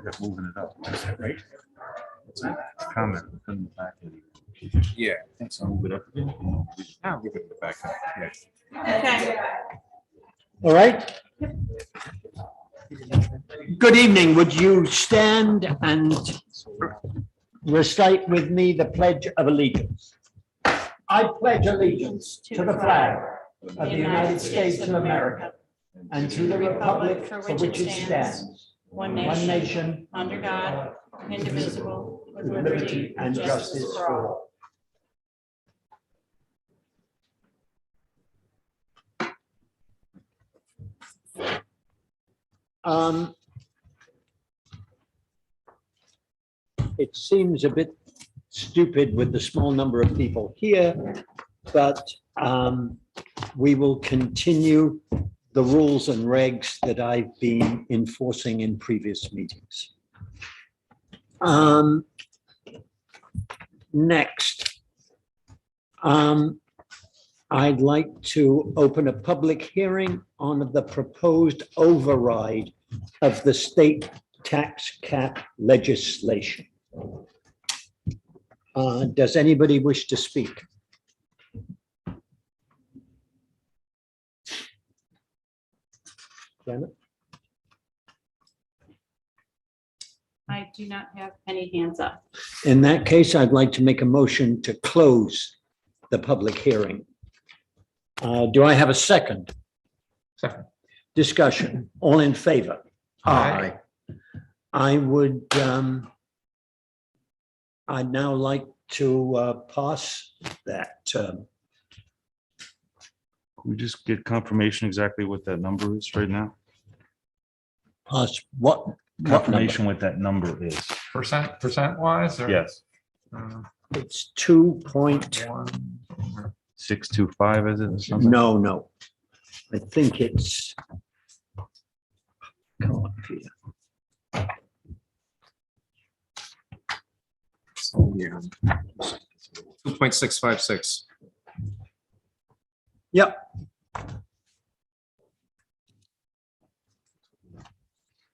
kept moving it up. Right. Comment in the back. Yeah. So move it up again. I'll give it the back. Yeah. Okay. All right. Good evening. Would you stand and recite with me the Pledge of Allegiance? I pledge allegiance to the flag of the United States of America and to the republic for which it stands, one one nation, nation, under God, indivisible, with liberty and justice for all. It seems a bit stupid with the small number of people here, but we will continue the rules and regs that I've been enforcing in previous meetings. Next, I'd like to open a public hearing on the proposed override of the state tax cap legislation. Does anybody wish to speak? Janet? I do not have any hands up. In that case, I'd like to make a motion to close the public hearing. Do I have a second? Second. Discussion, all in favor? Aye. I would, I'd now like to pass that. Can we just get confirmation exactly what that number is right now? Pass what? Confirmation what that number is. Percent wise? Or? Yes, It's 2 625 is it or something? no. I think it's. Come on, Peter. Yeah. 2.656. Yep.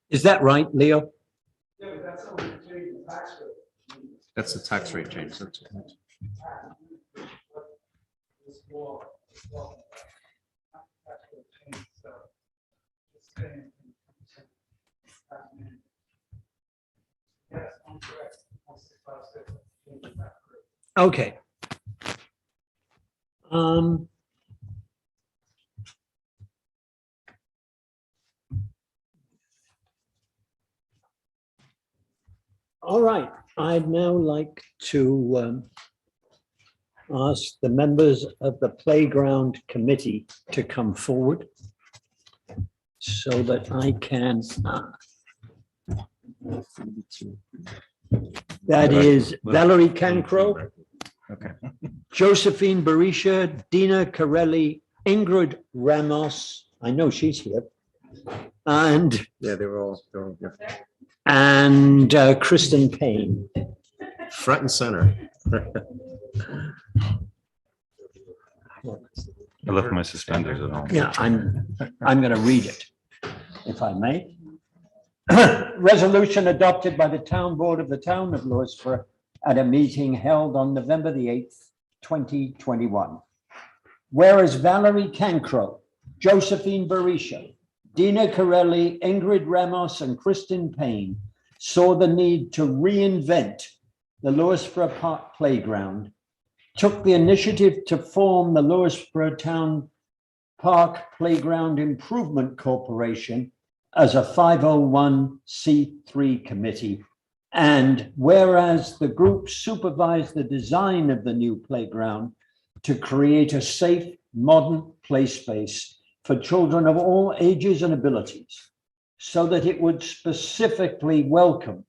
Is that right, Leo? That's the tax rate change. That's Okay. All right, I'd now like to ask the members of the Playground Committee to come forward so that I can. That is Valerie Cancro, Okay. Josephine Barisha, Dina Corelli, Ingrid Ramos, I know she's here, and yeah, they're all Kristen Payne. front and center. I left my suspenders at home. Yeah, I'm going to read it, if I may. Resolution adopted by the Town Board of the Town of Lewisboro at a meeting held on November the 8th, 2021. Whereas Valerie Cancro, Josephine Barisha, Dina Corelli, Ingrid Ramos, and Kristen Payne saw the need to reinvent the Lewisboro Park Playground, took the initiative to form the Lewisboro Town Park Playground Improvement Corporation as a 501c3 committee. And whereas the group supervised the design of the new playground to create a safe, modern play space for children of all ages and abilities, so that it would specifically welcome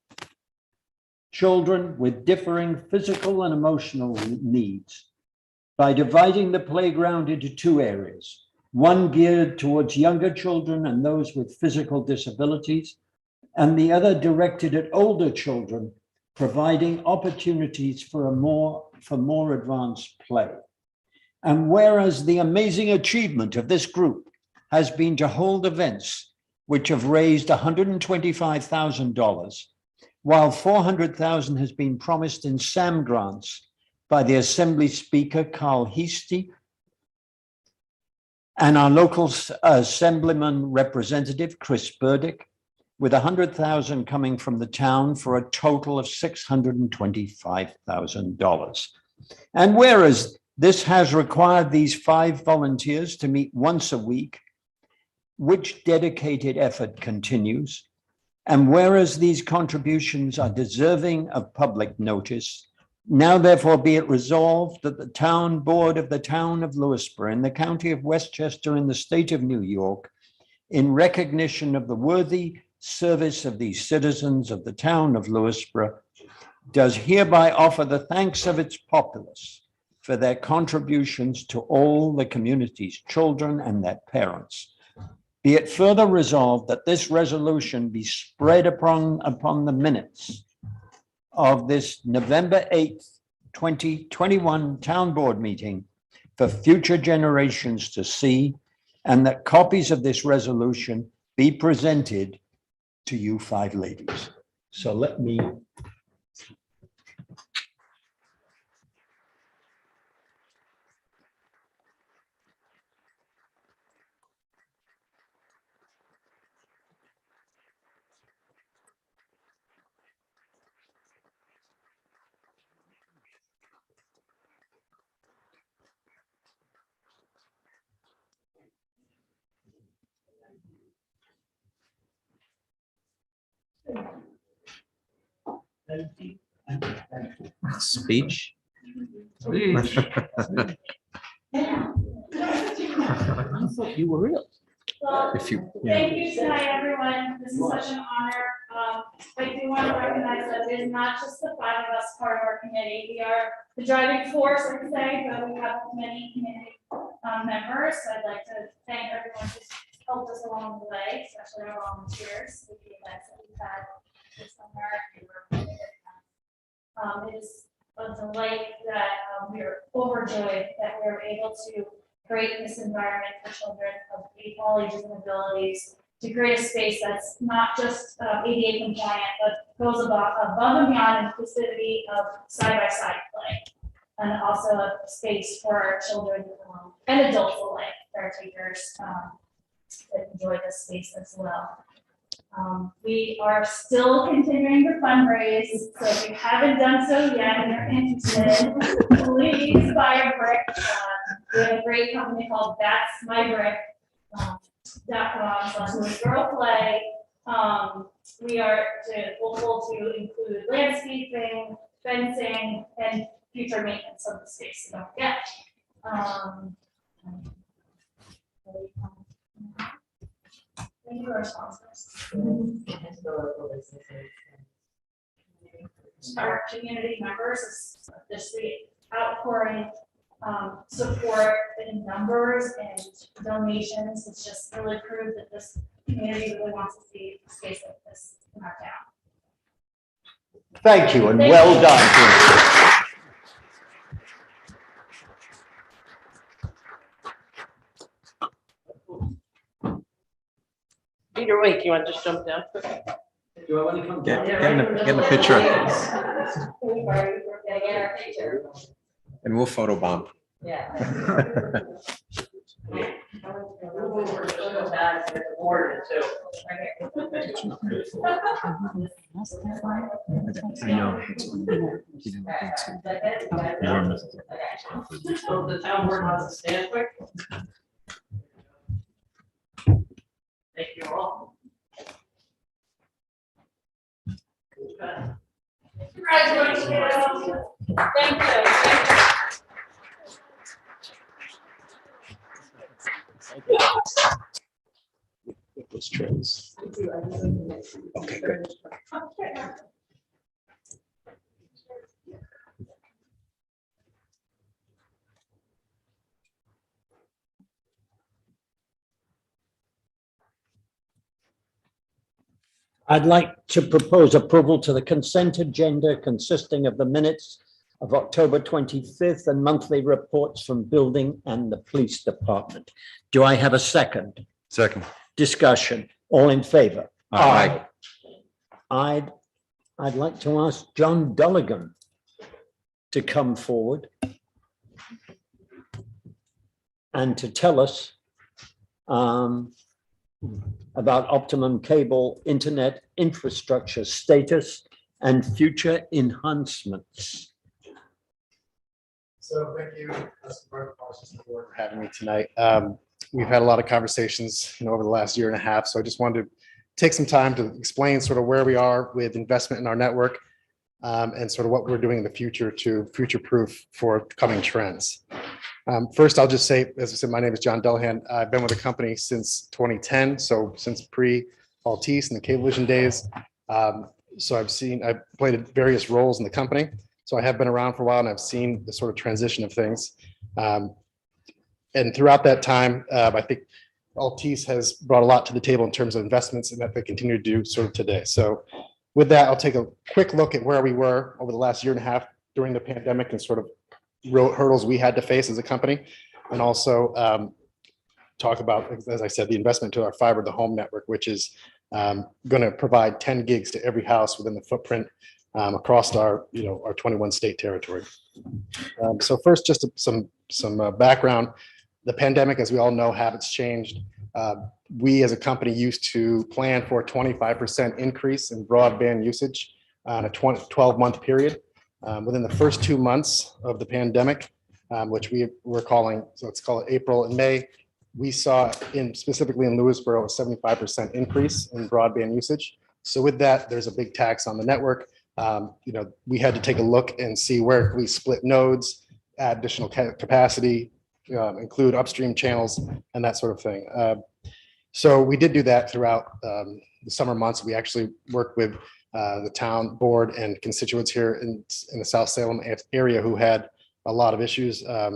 children with differing physical and emotional needs by dividing the playground into two areas, one geared towards younger children and those with physical disabilities, and the other directed at older children, providing opportunities for more advanced play. And whereas the amazing achievement of this group has been to hold events which have raised $125,000 while 400,000 has been promised in SAM grants by the Assembly Speaker, Carl Heastie, and our local Assemblyman representative, Chris Burdick, with 100,000 coming from the town for a total of $625,000. And whereas this has required these 5 volunteers to meet once a week, which dedicated effort continues, and whereas these contributions are deserving of public notice, now therefore be it resolved that the town board of the town of Lewisboro in the county of Westchester in the state of New York, in recognition of the worthy service of these citizens of the town of Lewisboro, does hereby offer the thanks of its populace for their contributions to all the community's children and their parents. Be it further resolved that this resolution be spread upon the minutes of this November 8th, 2021 town board meeting for future generations to see, and that copies of this resolution be presented to you 5 ladies. So let me. Speech. You were real. Well, If you, thank you tonight, everyone. This is such an honor. I do want to recognize that it is not just the 5 of us part of our committee. We are the driving force, I would say, but we have many community members. So I'd like to thank everyone who's helped us along the way, especially our volunteers with the events that we've had this summer. It is a delight that we are overjoyed that we are able to create this environment for children of all ages and abilities, to create a space that's not just ADA compliant, but goes above and beyond inclusivity of side-by-side play, and also a space for our children and adults alike, caretakers that enjoy this space as well. We are still continuing to fundraise, so if you haven't done so yet and you're interested, please buy a brick. We have a great company called That's My Brick. .com/Lewisboro Play. We are hopeful to include landscaping, fencing, and future maintenance of the space. So don't forget. Thank you, our sponsors. Our community members is just the outpouring support in numbers and donations. It's just really proved that this community really wants to see a space like this in our town. Thank you, and Thank well you. done. Peter, wait, you want to just jump down? Do I want to come get down? in a picture Yeah. and we'll photobomb. I know. He didn't think so. So the town board wants to stand quick. Thank you all. Congratulations. Thank you. Those trails. Okay, good. I'd like to propose approval to the consent agenda consisting of the minutes of October 25th and monthly reports from building and the police department. Do I have a second? Second. Discussion. All in favor? Aye. Aye. I'd like to ask John Dulligan to come forward and to tell us about Optimum Cable Internet infrastructure status and future enhancements. So thank you, Mr. Board, for having me tonight. We've had a lot of conversations, over the last year and a half. So I just wanted to take some time to explain sort of where we are with investment in our network and sort of what we're doing in the future to future-proof for coming trends. First, I'll just say, as I said, my name is John Dullahan. I've been with the company since 2010, so since pre-Altice and the Cablevision days. So I've played various roles in the company. So I have been around for a while and I've seen the sort of transition of things. And throughout that time, I think Altice has brought a lot to the table in terms of investments and that they continue to do sort of today. So with that, I'll take a quick look at where we were over the last year and a half during the pandemic and sort of hurdles we had to face as a company. And also talk about, as I said, the investment to our fiber to the home network, which is going to provide 10 gigs to every house within the footprint across our 21 state territory. So first, just some background. The pandemic, as we all know, habits changed. We as a company used to plan for a 25% increase in broadband usage on a 12-month period. Within the first 2 months of the pandemic, which we were calling, so let's call it April and May, we saw specifically in Lewisboro a 75% increase in broadband usage. So with that, there's a big tax on the network. We had to take a look and see where we split nodes, add additional capacity, include upstream channels and that sort of thing. So we did do that throughout the summer months. We actually worked with the town board and constituents here in the South Salem area who had a lot of issues. I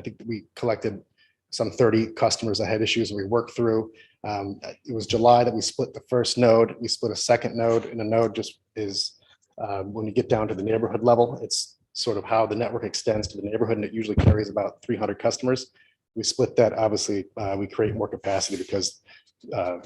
think we collected some 30 customers that had issues and we worked through. It was July that we split the first node. We split a second node, and a node just is when you get down to the neighborhood level, it's sort of how the network extends to the neighborhood, and it usually carries about 300 customers. We split that. Obviously, we create more capacity because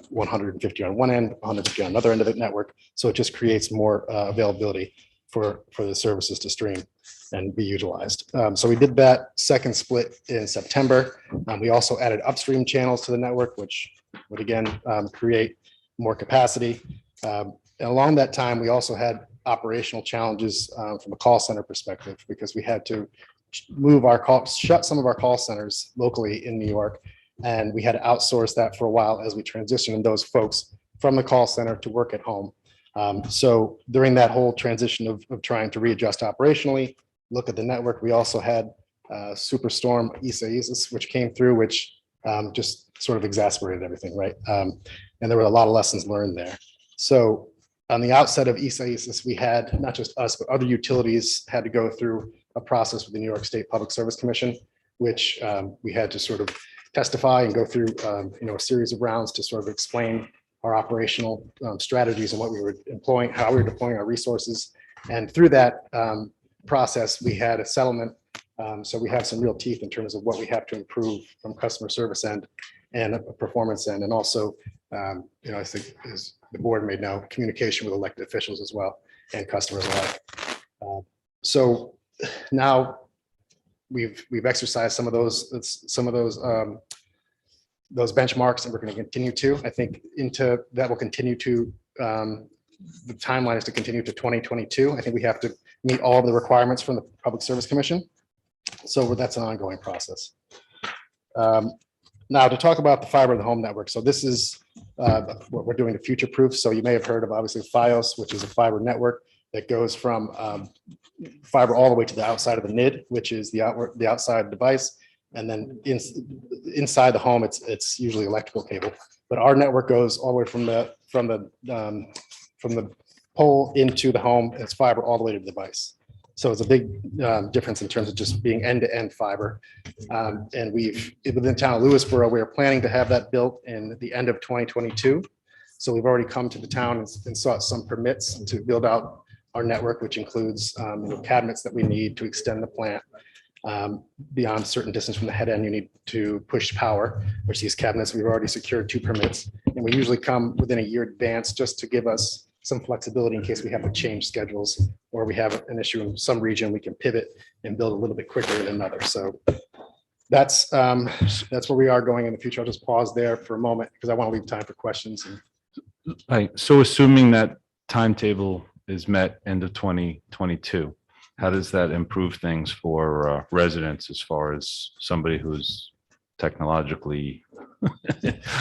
150 on one end, 150 on another end of the network. So it just creates more availability for the services to stream and be utilized. So we did that second split in September. We also added upstream channels to the network, which would again create more capacity. And along that time, we also had operational challenges from a call center perspective because we had to shut some of our call centers locally in New York. And we had to outsource that for a while as we transitioned those folks from the call center to work at home. So during that whole transition of trying to readjust operationally, look at the network, we also had Superstorm Isaias, which came through, which just sort of exacerbated everything, right? And there were a lot of lessons learned there. So on the outset of Isaias, we had not just us, but other utilities had to go through a process with the New York State Public Service Commission, which we had to sort of testify and go through a series of rounds to sort of explain our operational strategies and what we were employing, how we were deploying our resources. And through that process, we had a settlement. So we have some real teeth in terms of what we have to improve from customer service end and a performance end. And also, I think as the board may know, communication with elected officials as well and customers alike. So now we've exercised some of those benchmarks, and we're going to continue to. I think that will continue to. The timeline is to continue to 2022. I think we have to meet all of the requirements from the Public Service Commission. So that's an ongoing process. Now to talk about the fiber to the home network. So this is what we're doing to future proof. So you may have heard of obviously FiOS, which is a fiber network that goes from fiber all the way to the outside of the NID, which is the outside device. And then inside the home, it's usually electrical cable. But our network goes all the way from the pole into the home. It's fiber all the way to the device. So it's a big difference in terms of just being end-to-end fiber. And within the town of Lewisboro, we are planning to have that built in the end of 2022. So we've already come to the town and sought some permits to build out our network, which includes cabinets that we need to extend the plant. Beyond a certain distance from the head end, you need to push power, which these cabinets, we've already secured 2 permits. And we usually come within a year advance just to give us some flexibility in case we have to change schedules or we have an issue in some region, we can pivot and build a little bit quicker in another. So that's where we are going in the future. I'll just pause there for a moment because I want to leave time for questions. Right. So assuming that timetable is met end of 2022, how does that improve things for residents as far as somebody who's technologically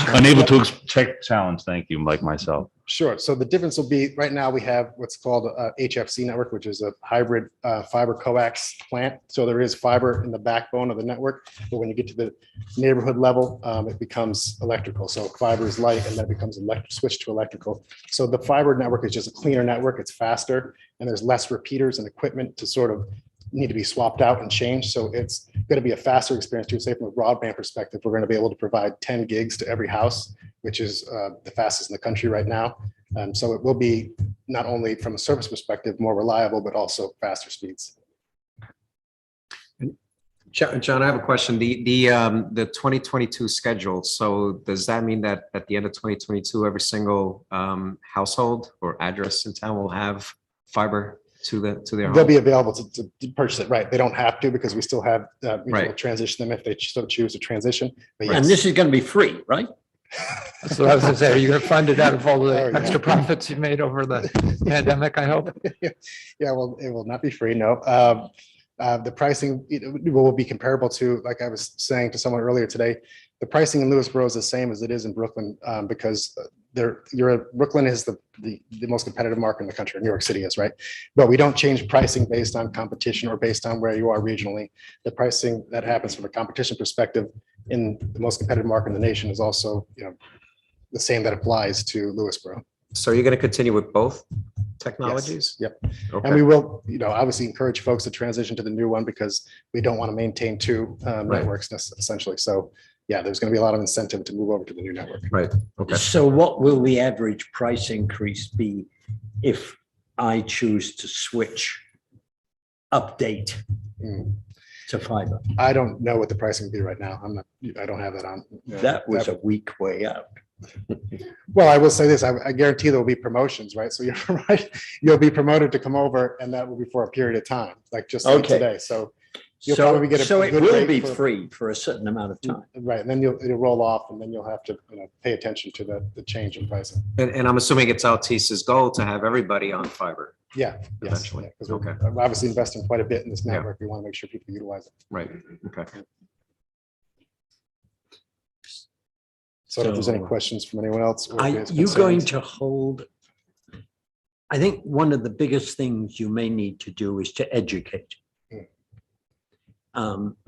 unable to check challenge? Thank you, like myself. Sure. So the difference will be right now we have what's called a HFC network, which is a hybrid fiber coax plant. So there is fiber in the backbone of the network, but when you get to the neighborhood level, it becomes electrical. So fiber is light and that becomes switched to electrical. So the fiber network is just a cleaner network. It's faster and there's less repeaters and equipment to sort of need to be swapped out and changed. So it's going to be a faster experience too. Say from a broadband perspective, we're going to be able to provide 10 gigs to every house, which is the fastest in the country right now. So it will be not only from a service perspective, more reliable, but also faster speeds. John, I have a question. The 2022 schedule. So does that mean that at the end of 2022, every single household or address in town will have fiber to their They'll home? be available to purchase it, right? They don't have to because we still have, we'll Right. transition them if they so choose to transition. But And yes. this is going to be free, right? That's what I was gonna say. Are you gonna fund it out of all Oh, the yeah. extra profits you've made over the pandemic, I hope? Yeah, well, it will not be free, no. The pricing will be comparable to, like I was saying to someone earlier today, the pricing in Lewisboro is the same as it is in Brooklyn because Brooklyn is the most competitive market in the country. New York City is, right? But we don't change pricing based on competition or based on where you are regionally. The pricing that happens from a competition perspective in the most competitive market in the nation is also, the same that applies to Lewisboro. So you're going to continue with both technologies? Yep. And Okay. we will, obviously encourage folks to transition to the new one because we don't want to maintain two networks essentially. So yeah, there's going to be a lot of incentive to move over to the new network. Right. Okay. So what will the average price increase be if I choose to switch, update Mm. to fiber? I don't know what the pricing would be right now. I don't have that on. That was a weak way out. Well, I will say this, I guarantee there will be promotions, right? So you're right, you'll be promoted to come over and that will be for a period of time, like just like Okay. today. So you'll probably get a So it good will rate be for- free for a certain amount of time. right, and then it'll roll off and then you'll have to pay attention to the change in pricing. And I'm assuming it's Altice's goal to have everybody on fiber. Yeah. Yes, Eventually. because Okay. we're obviously investing quite a bit in this Yeah. network. We want to make sure people utilize it. Right. Okay. So if there's any So- questions from anyone else. or if Are there's you going concerns- to hold? I think one of the biggest things you may need to do is to educate.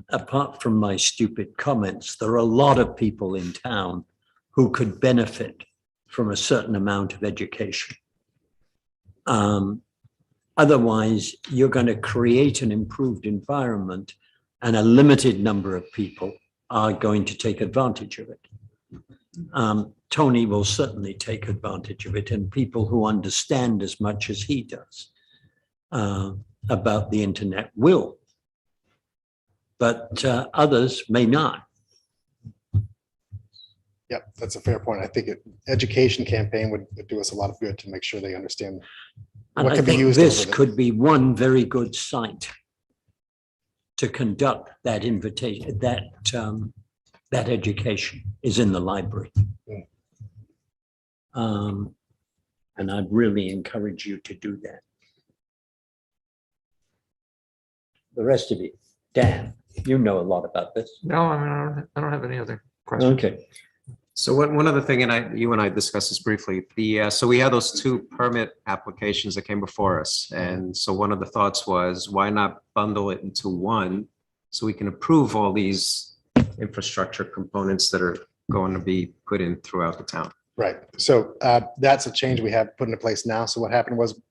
Apart from my stupid comments, there are a lot of people in town who could benefit from a certain amount of education. Otherwise, you're going to create an improved environment and a limited number of people are going to take advantage of it. Tony will certainly take advantage of it, and people who understand as much as he does about the internet will. But others may not. Yep, that's a fair point. I think education campaign would do us a lot of good to make sure they understand And what I can be think used. this over the- could be one very good site to conduct that invitation, that education is in the library. And I'd really encourage you to do that. The rest of you, Dan, you know a lot about this. No, I don't have any other questions. Okay. So one other thing, and you and I discussed this briefly, so we had those two permit applications that came before us. And so one of the thoughts was, why not bundle it into one so we can approve all these infrastructure components that are going to be put in throughout the town? Right. So that's a change we have put into place now. So what happened was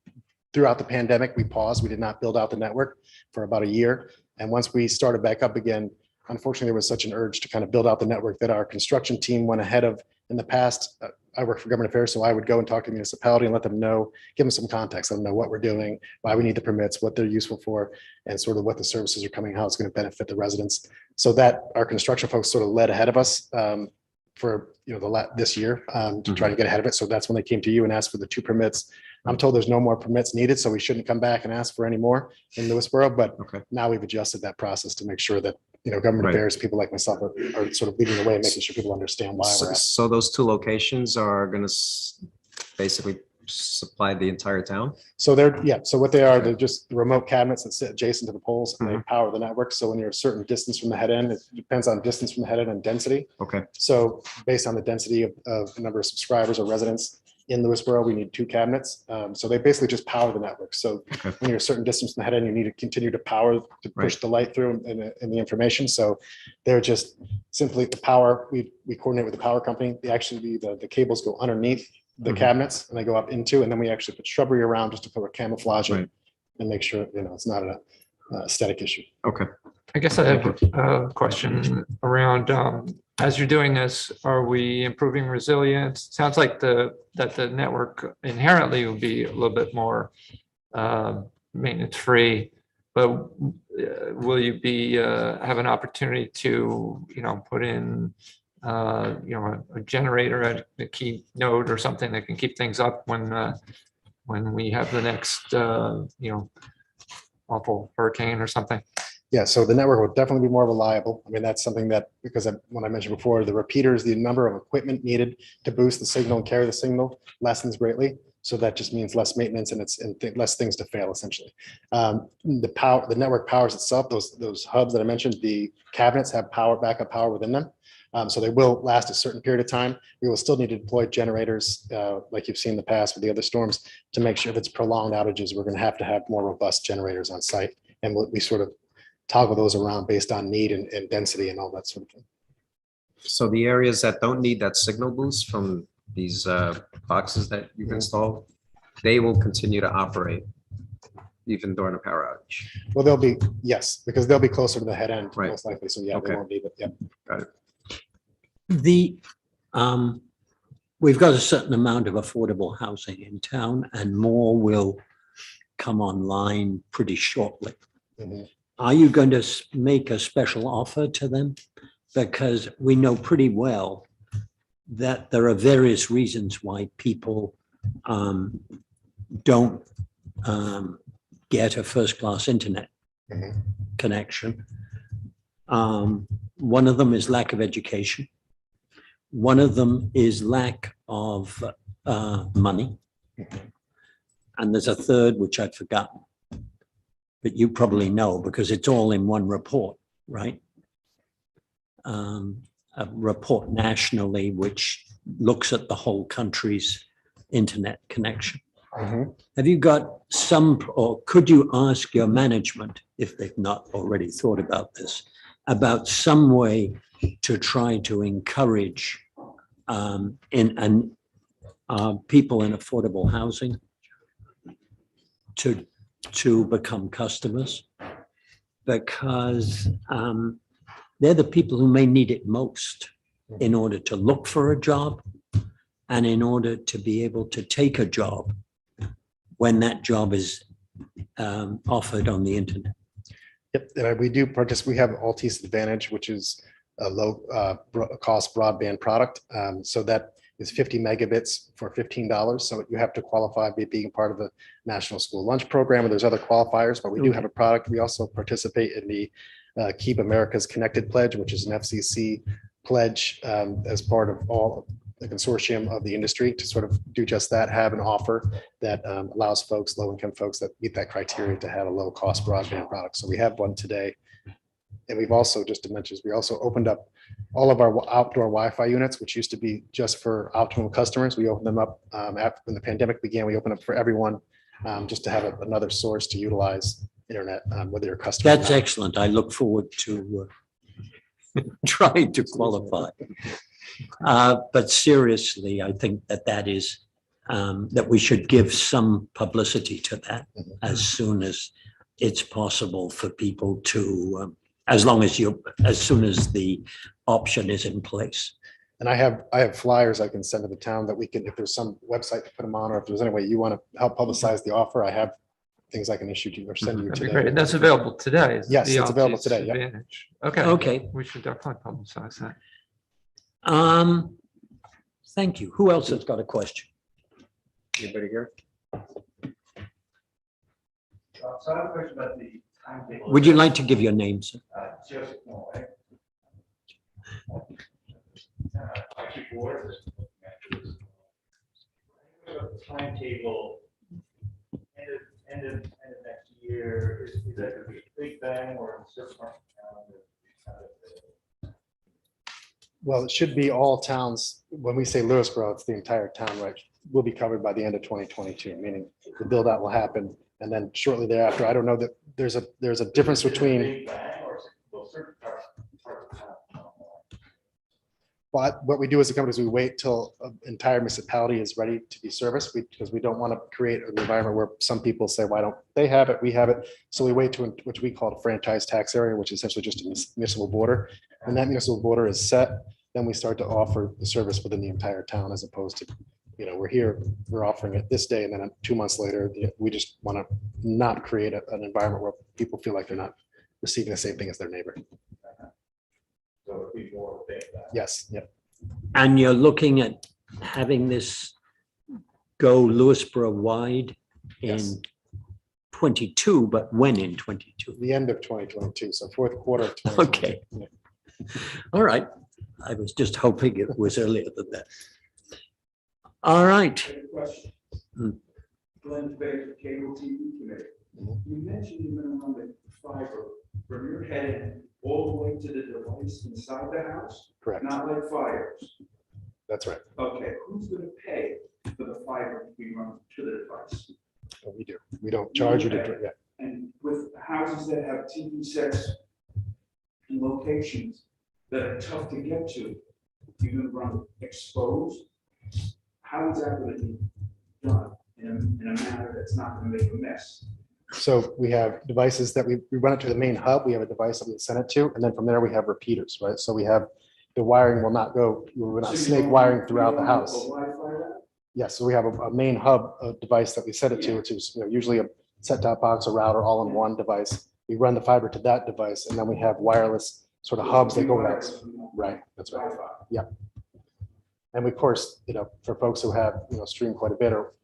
throughout the pandemic, we paused. We did not build out the network for about a year. And once we started back up again, unfortunately, there was such an urge to kind of build out the network that our construction team went ahead of. In the past, I work for government affairs, so I would go and talk to the municipality and let them know, give them some context, let them know what we're doing, why we need the permits, what they're useful for, and sort of what the services are coming, how it's going to benefit the residents. So that our construction folks sort of led ahead of us for this year to try to get ahead of it. So that's when they came to you and asked for the two permits I'm told there's no more permits needed, so we shouldn't come back and ask for any more in Lewisboro, but Okay. now we've adjusted that process to make sure that, government Right. affairs, people like myself are sort of leading the way, making sure people understand why So, we're asking. so those two locations are gonna basically supply the entire town? So so what they are, they're just remote cabinets that sit adjacent to the poles and they Mm-hmm. power the network. So when you're a certain distance from the head end, it depends on distance from the head end and density. Okay, So based on the density of the number of subscribers or residents in Lewisboro, we need two cabinets. So they basically just power the network. So Okay. when you're a certain distance from the head end, you need to continue to power to push Right. the light through and the information. So they're just simply the power. We coordinate with the power company. They actually, the cables go underneath the Mhm. cabinets and they go up into, and then we actually put shrubbery around just to put a camouflage Right. and make sure, it's not an aesthetic issue. okay. I guess I have a question around, as you're doing this, are we improving resilience? Sounds like that the network inherently will be a little bit more maintenance free, but will you be have an opportunity to, put in a generator at a key node or something that can keep things up when we have the next awful hurricane or something? Yeah, so the network will definitely be more reliable. I mean, that's something that, because when I mentioned before, the repeaters, the number of equipment needed to boost the signal and carry the signal lessens greatly. So that just means less maintenance and less things to fail, essentially. The network powers itself. Those hubs that I mentioned, the cabinets have backup power within them. So they will last a certain period of time. We will still need to deploy generators, like you've seen in the past with the other storms, to make sure if it's prolonged outages, we're going to have more robust generators on site. And we sort of toggle those around based on need and density and all that sort of thing. So the areas that don't need that signal boost from these boxes that you've installed, they will continue to operate even during a power outage. Well, yes, because they'll be closer to the head end, Right. most likely. So yeah, Okay. they won't need it. Yeah. We've got a certain amount of affordable housing in town and more will come online pretty shortly. Mhm. Are you going to make a special offer to them? Because we know pretty well that there are various reasons why people don't get a first-class internet Mhm. connection. One of them is lack of education. One of them is lack of money. And there's a third, which I've forgotten. But you probably know because it's all in one report, right? A report nationally which looks at the whole country's internet connection. Mhm. Have you got or could you ask your management, if they've not already thought about this, about some way to try to encourage people in affordable housing to become customers? Because they're the people who may need it most in order to look for a job and in order to be able to take a job when that job is offered on the internet. Yep, and we do participate. We have Altice Advantage, which is a low cost broadband product. So that is 50 megabits for $15. So you have to qualify by being part of the National School Lunch Program, or there's other qualifiers, but we do have a product. We also participate in the Keep America's Connected Pledge, which is an FCC pledge as part of all the consortium of the industry to sort of do just that, have an offer that allows folks, low-income folks that meet that criteria to have a low-cost broadband product. So we have one today. And we've also, just to mention, we also opened up all of our outdoor Wi-Fi units, which used to be just for Optimum customers. We opened them up after when the pandemic began. We opened up for everyone just to have another source to utilize internet, whether you're a customer. That's excellent. I look forward to trying to qualify. But seriously, I think that is that we should give some publicity to that as soon as it's possible for people to, as soon as the option is in place. And I have flyers I can send to the town that we can, if there's some website to put them on, or if there's any way you want to help publicize the offer, I have things I can issue to you or send you That'd be today. great. And that's available today. isn't it? Yes, The it's available Altice today, yep. Advantage. Okay. Okay. We should definitely publicize that. Thank you. Who else has got a question? Anybody here? So I have a question about the timetable. Would you like to give your name, sir? Joseph Moore. Actually, board. Timetable, end of next year, is that going to be a big bang or a certain part of town? Well, it should be all towns. When we say Lewisboro, it's the entire town, right? Will be covered by the end of 2022, meaning the build out will happen. And then shortly thereafter, I don't know that there's a difference between, Big bang or will certain parts of town? but what we do as a company is we wait till an entire municipality is ready to be serviced because we don't want to create an environment where some people say, why don't they have it? We have it. So we wait to, which we call a franchise tax area, which is essentially just a municipal border. When that municipal border is set, then we start to offer the service within the entire town as opposed to, we're here, we're offering it this day, and then 2 months later, we just want to not create an environment where people feel like they're not receiving the same thing as their neighbor. So it'd be more of a big bang. Yes, yep. And you're looking at having this go Lewisboro wide in Yes. 22, but when in 22? The end of 2022, so fourth quarter of 2022. Okay. Yeah. All right. I was just hoping it was earlier than that. All right. Question. Hmm. Glenn Baker, Cable TV Committee. You mentioned you're gonna run the fiber from your head all the way to the device inside the house, Correct, not like fires. that's right. Okay, who's gonna pay for the fiber to be run to the device? We do. We don't charge you to, yeah. And with houses that have TV sets in locations that are tough to get to, you're gonna run exposed? How is that gonna be done in a manner that's not gonna make a mess? So we have devices that we run it to the main hub. We have a device that we send it to, and then from there we have repeaters, right? So we have, the wiring will not go, we're not So you snake don't- wiring throughout you the don't have house. a Wi-Fi route? Yes, so we have a main hub device that we set it to, which is usually a set-top box, a router, all in one device. We run the fiber to that device, and then we have wireless sort of hubs that go out. Right, that's right. Wi-Fi. And we, of course, for folks who have, stream quite a bit or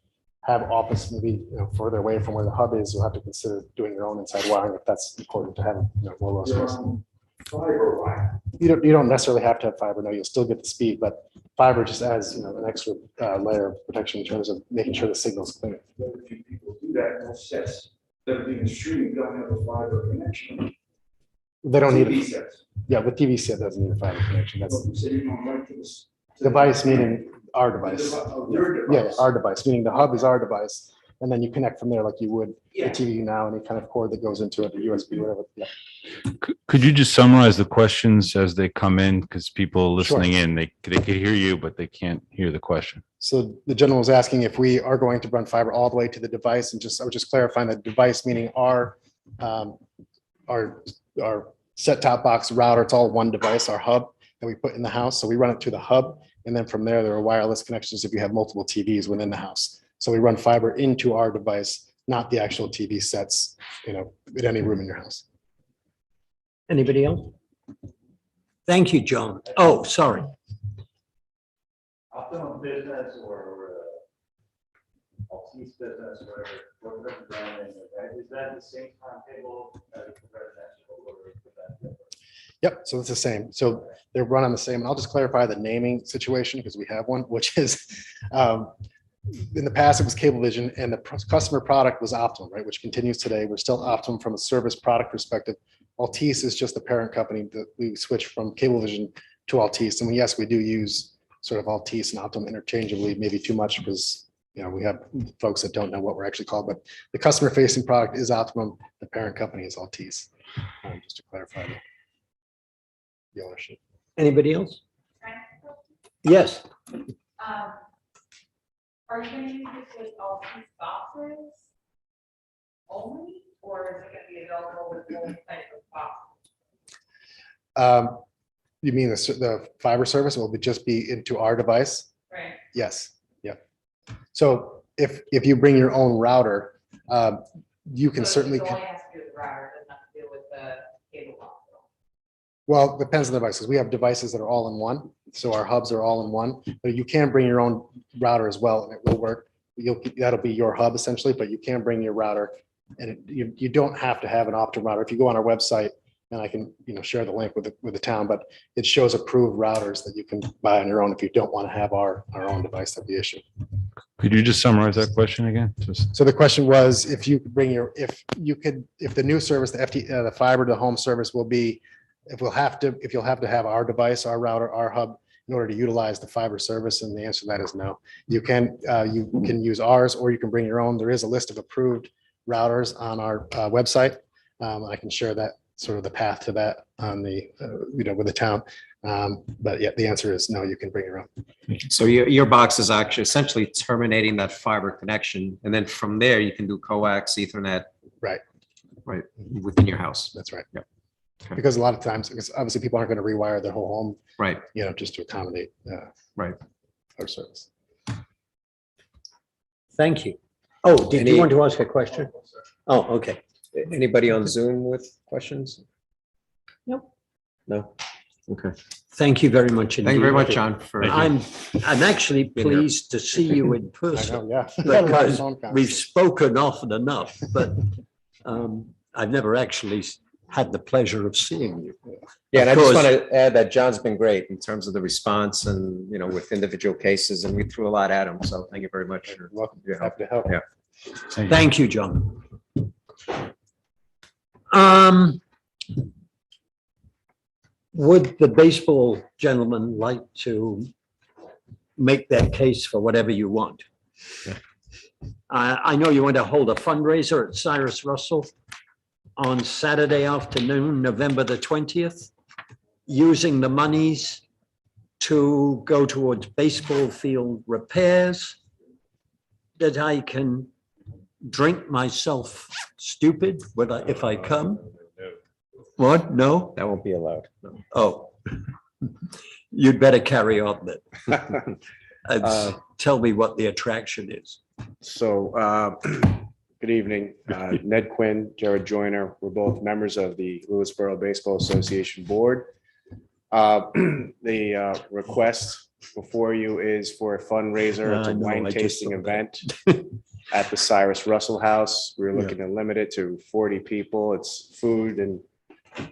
have office maybe, further away from where the hub is, you'll have to consider doing your own inside wiring if that's important to have, more low Your space. own fiber wire. You don't necessarily have to have fiber. No, you'll still get the speed, but fiber just adds, an extra layer of protection in terms of making sure the signal's clear. Very few people do that, most sets that are being streamed don't have a fiber connection. They don't need TV it. sets. Yeah, the TV set doesn't need a fiber connection. That's But you said you're going right to this. device, meaning our device. Oh, your Yeah, device. our device, meaning the hub is our device. And then you connect from there like you would the Yeah. TV now, any kind of cord that goes into it, the USB, whatever. Yeah. Could you just summarize the questions as they come in? Because people listening in, they can hear you, but they can't hear the question. So the gentleman was asking if we are going to run fiber all the way to the device, and I was just clarifying that device, meaning our set-top box router. It's all one device, our hub that we put in the house. So we run it to the hub, and then from there are wireless connections if you have multiple TVs within the house. So we run fiber into our device, not the actual TV sets, in any room in your house. Anybody else? Thank you, John. Oh, sorry. Optimum business or Altice business or whatever brand, is that the same timetable as the residential or is that different? Yep, so it's the same. So they're run on the same, and I'll just clarify the naming situation because we have one, which is, in the past, it was Cablevision and the customer product was Optimum, right? Which continues today. We're still Optimum from a service product perspective. Altice is just the parent company that we switched from Cablevision to Altice. And yes, we do use sort of Altice and Optimum interchangeably, maybe too much because, we have folks that don't know what we're actually called, but the customer facing product is Optimum. The parent company is Altice. Just to clarify the ownership. Anybody else? Yes. Are you gonna use this with all these boxes only, or is it gonna be available with all types of boxes? You mean the fiber service will just be into our device? Right. Yes, yep. So if you bring your own router, you can So certainly, it only has to do with the router, it doesn't have to do with the cable box. well, it depends on the devices. We have devices that are all in one. So our hubs are all in one, but you can bring your own router as well and it will work. That'll be your hub essentially, but you can bring your router And you don't have to have an Optum router. If you go on our website, and I can, share the link with the town, but it shows approved routers that you can buy on your own if you don't want to have our own device that we issue. Could you just summarize that question again? So the question was, if the new service, the fiber to the home service will be, if you'll have to have our device, our router, our hub in order to utilize the fiber service, and the answer to that is no. You can use ours, or you can bring your own. There is a list of approved routers on our website. I can share that, sort of the path to that on the, with the town. But yeah, the answer is no, you can bring your own. So your box is actually essentially terminating that fiber connection. And then from there, you can do coax, Ethernet. Right. Right, within your house. That's right. Yep. Okay. Because a lot of times, because obviously people aren't going to rewire their whole home, Right. Just to accommodate Right. our service. Thank you. Oh, did you Any- want to ask a question? Oh, okay. Anybody on Zoom with questions? Nope. No? Okay. Thank you very much. Thank you very indeed. much, John, for. I'm actually Been here. pleased to see you in I person. know, yeah. Because Phone we've conversation. spoken often enough, but I've never actually had the pleasure of seeing you. Yeah, and I Of just course. want to add that John's been great in terms of the response and, with individual cases, and we threw a lot at him. So thank you very much. You're welcome. Yeah. Happy to help. Yeah. Thank you, John. Would the baseball gentleman like to make their case for whatever you want? I know you want to hold a fundraiser at Cyrus Russell on Saturday afternoon, November the 20th, using the monies to go towards baseball field repairs, that I can drink myself stupid if I come? What? No? That won't be allowed. Oh. You'd better carry on then. Tell me what the attraction is. So, good evening, Ned Quinn, Jared Joyner. We're both members of the Lewisboro Baseball Association Board. The request before you is for a fundraiser. It's a No, wine I just tasting saw that. event at the Cyrus Russell House. We're looking to limit it to 40 people. It's food and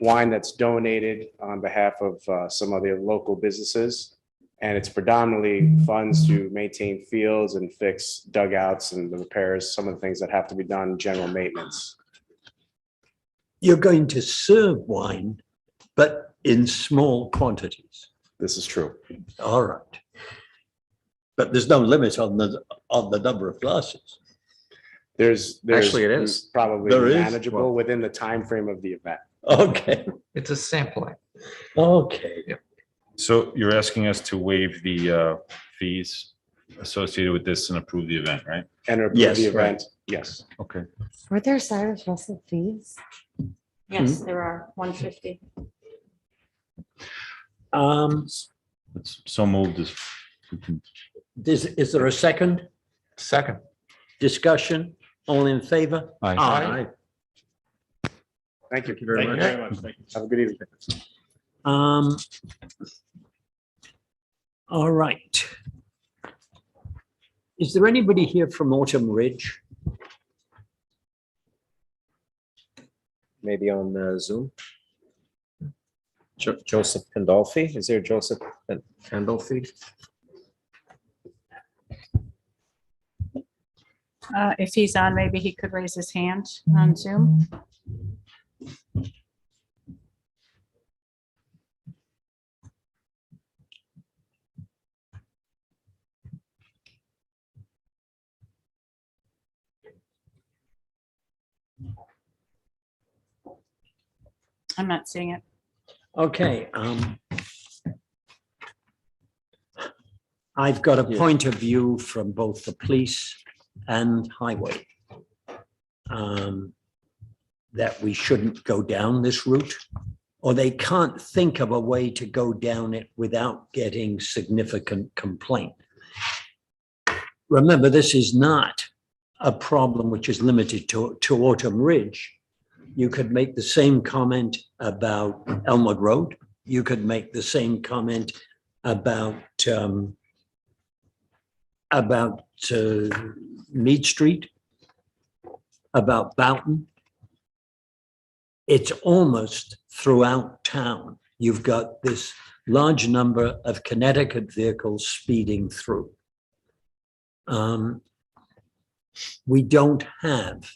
wine that's donated on behalf of some of the local businesses. And it's predominantly funds to maintain fields and fix dugouts and the repairs, some of the things that have to be done, general maintenance. You're going to serve wine, but in small quantities. This is true. All right. But there's no limit on the number of glasses. There's Actually, it is. probably There is? manageable within the time frame of the event. Okay. It's a sampling. Okay. So you're asking us to waive the fees associated with this and approve the event, right? And approve Yes, the right. event, yes. Okay. Were there Cyrus Russell fees? Yes, there are 150. It's so moved as. Is there a second Second. discussion? All in favor? Aye. Thank you. Thank you very much. Have a good evening. All right. Is there anybody here from Autumn Ridge? Maybe on Zoom. Joseph Pandolfi, is there Joseph Pandolfi? If he's on, maybe he could raise his hand on Zoom. I'm not seeing it. Okay. I've got a point of view from both the police and highway that we shouldn't go down this route, or they can't think of a way to go down it without getting significant complaint. Remember, this is not a problem which is limited to Autumn Ridge. You could make the same comment about Elmwood Road. You could make the same comment about Mead Street, about Boughton, it's almost throughout town. You've got this large number of Connecticut vehicles speeding through. We don't have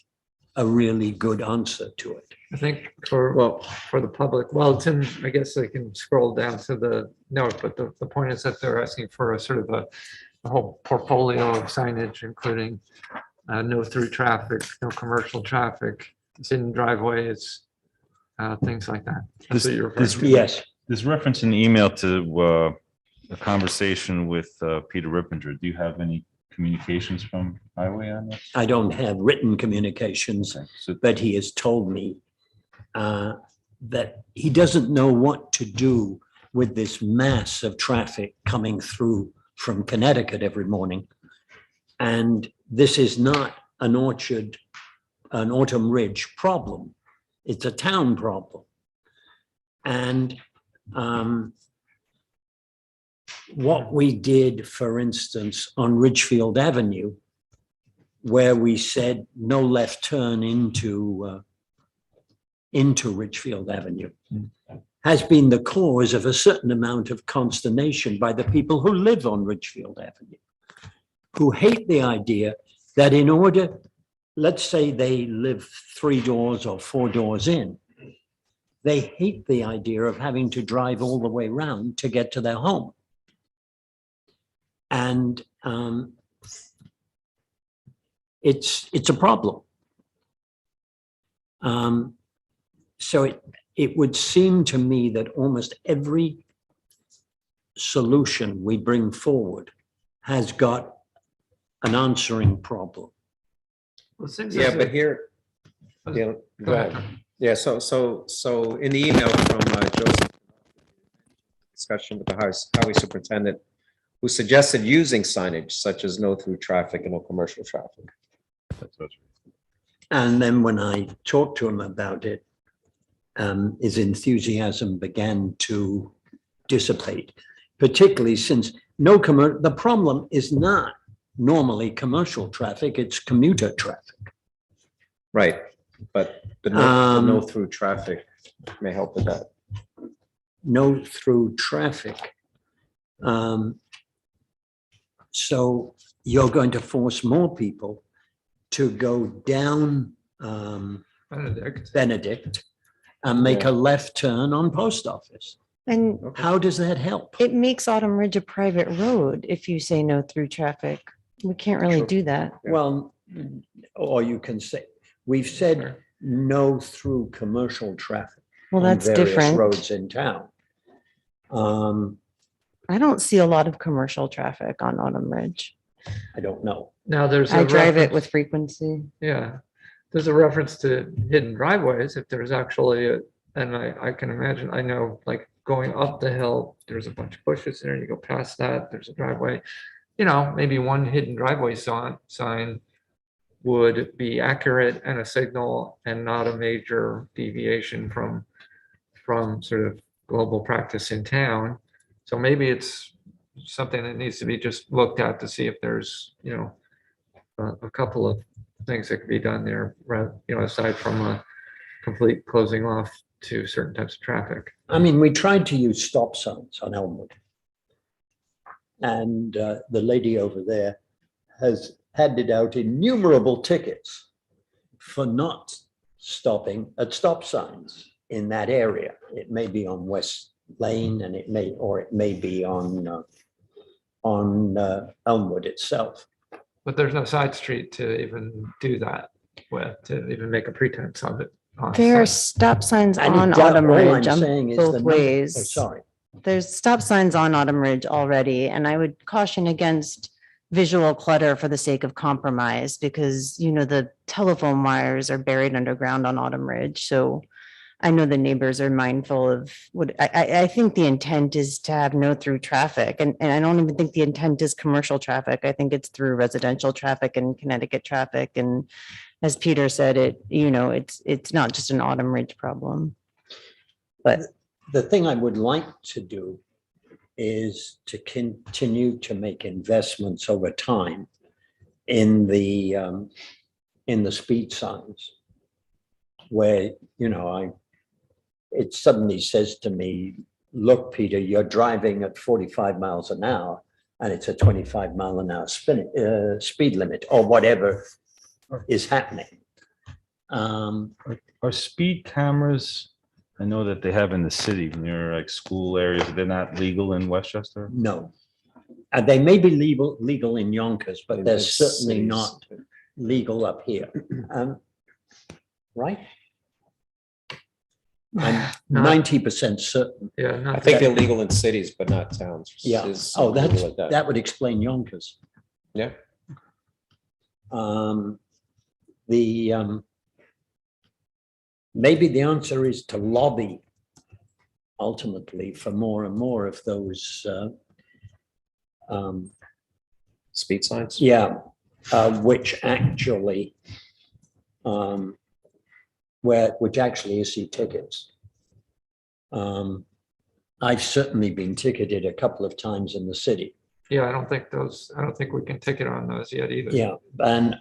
a really good answer to it. I think for the public, well, it's in, I guess I can scroll down to the note, but the point is that they're asking for a sort of a whole portfolio of signage, including no through traffic, no commercial traffic, hidden driveways, things like that. That's what you're referring to. Yes, There's reference in the email to a conversation with Peter Rippinger. Do you have any communications from Highway on this? I don't have written communications, Okay, so but he has told me that he doesn't know what to do with this mass of traffic coming through from Connecticut every morning. And this is not an Autumn Ridge problem. It's a town problem. And what we did, for instance, on Ridgefield Avenue, where we said no left turn into Ridgefield Avenue, has been the cause of a certain amount of consternation by the people who live on Ridgefield Avenue, who hate the idea that in order, let's say they live 3 doors or 4 doors in, they hate the idea of having to drive all the way around to get to their home. And it's a problem. So it would seem to me that almost every solution we bring forward has got an answering problem. Well, it seems Yeah, as but if- here, yeah, Go ahead. yeah, so in the email from Joseph, discussion with the highway superintendent, who suggested using signage such as no through traffic and no commercial traffic. that's what's- And then when I talked to him about it, his enthusiasm began to dissipate, particularly since the problem is not normally commercial traffic, it's commuter traffic. Right, but the no through traffic may help with that. No through traffic. So you're going to force more people to go down Benedict and make a left turn on Post Office. And How does that help? it makes Autumn Ridge a private road if you say no through traffic. We can't really Sure. do that. Well, or you can say, we've said no through commercial traffic. Well, on that's various different. Roads in town. I don't see a lot of commercial traffic on Autumn Ridge. I don't know. Now there's. I a drive it reference- with frequency. Yeah, there's a reference to hidden driveways. If there's actually and I can imagine, I know, like going up the hill, there's a bunch of bushes there, you go past that, there's a driveway. You know, maybe one hidden driveway sign would be accurate and a signal and not a major deviation from sort of global practice in town. So maybe it's something that needs to be just looked at to see if there's, you know, a couple of things that could be done there, you know, aside from a complete closing off to certain types of traffic. I mean, we tried to use stop signs on Elmwood. And the lady over there has handed out innumerable tickets for not stopping at stop signs in that area. It may be on West Lane and it may be on Elmwood itself. But there's no side street to even do that with, to even make a pretense of it. on There are site. stop signs And it on does- Autumn all I'm Ridge on saying is the both number- ways. Oh, sorry. There's stop signs on Autumn Ridge already, and I would caution against visual clutter for the sake of compromise, because, you know, the telephone wires are buried underground on Autumn Ridge. So I know the neighbors are mindful of what, I think the intent is to have no through traffic. And I don't even think the intent is commercial traffic. I think it's through residential traffic and Connecticut traffic. And as Peter said, it's not just an Autumn Ridge problem. But The thing I would like to do is to continue to make investments over time in the in the speed signs where, it suddenly says to me, look, Peter, you're driving at 45 miles an hour and it's a 25 mile an hour speed limit or whatever is happening. Are speed cameras, I know that they have in the city near like school areas, they're not legal in Westchester? No. And they may be legal in Yonkers, but they're In certainly cities. not legal up here. Right? I'm No. 90% certain. Yeah, I not think they're legal in cities, but not towns. Yeah. Is Oh, something that's, like that. that would explain Yonkers. Yeah. Maybe the answer is to lobby ultimately for more and more of those, Speed signs. yeah, which actually, which actually issue tickets. I've certainly been ticketed a couple of times in the city. Yeah, I don't think we can ticket on those yet either. Yeah, and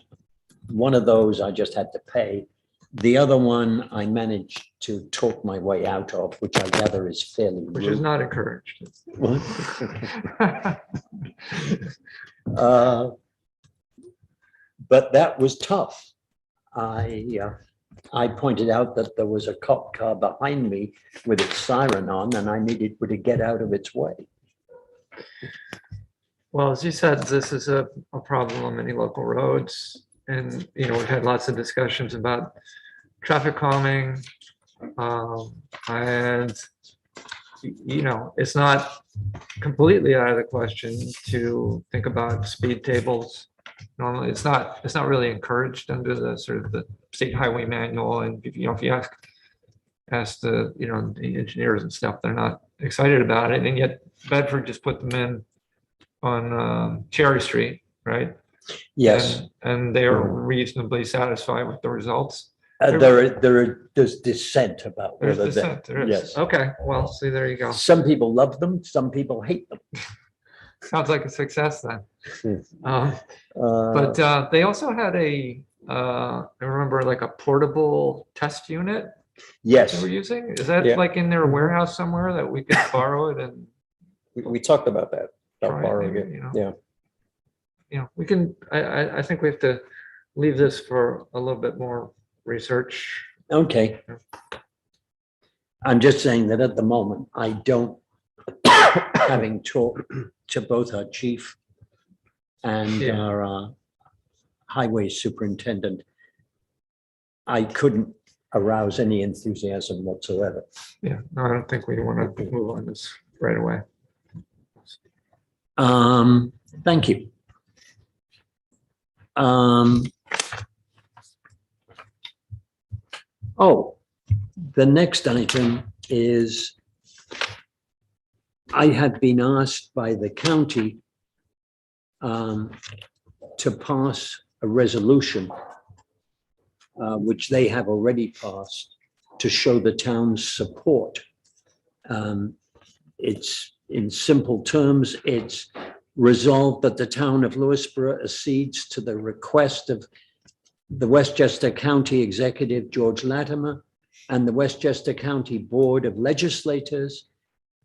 one of those I just had to pay. The other one I managed to talk my way out of, which I gather is fairly Which is rude. not encouraged. What? But that was tough. I pointed out that there was a cop car behind me with its siren on and I needed to get out of its way. Well, as you said, this is a problem on many local roads. And, we've had lots of discussions about traffic calming. And, it's not completely out of the question to think about speed tables. Normally, it's not really encouraged under the sort of the state highway manual. And, if you ask the, the engineers and stuff, they're not excited about it. And yet Bedford just put them in on Cherry Street, right? Yes. And they are reasonably satisfied with the results. There's dissent about There's whether dissent, there is. yes. Okay, well, see, there you go. Some people love them, some people hate them. Sounds like a success then. Uh, But they also had I remember like a portable test unit they yes, were using. Is that Yeah. like in their warehouse somewhere that we could borrow it and We talked about that, try about it borrowing maybe, it. Yeah. we can, I think we have to leave this for a little bit more research. okay. I'm just saying that at the moment, I don't, having talked to both our chief and Yeah. our highway superintendent, I couldn't arouse any enthusiasm whatsoever. Yeah, no, I don't think we want to move on this right away. Thank you. Oh, the next item is I had been asked by the county to pass a resolution, which they have already passed, to show the town's support. It's in simple terms, it's resolved that the town of Lewisboro accedes to the request of the Westchester County Executive, George Latimer, and the Westchester County Board of Legislators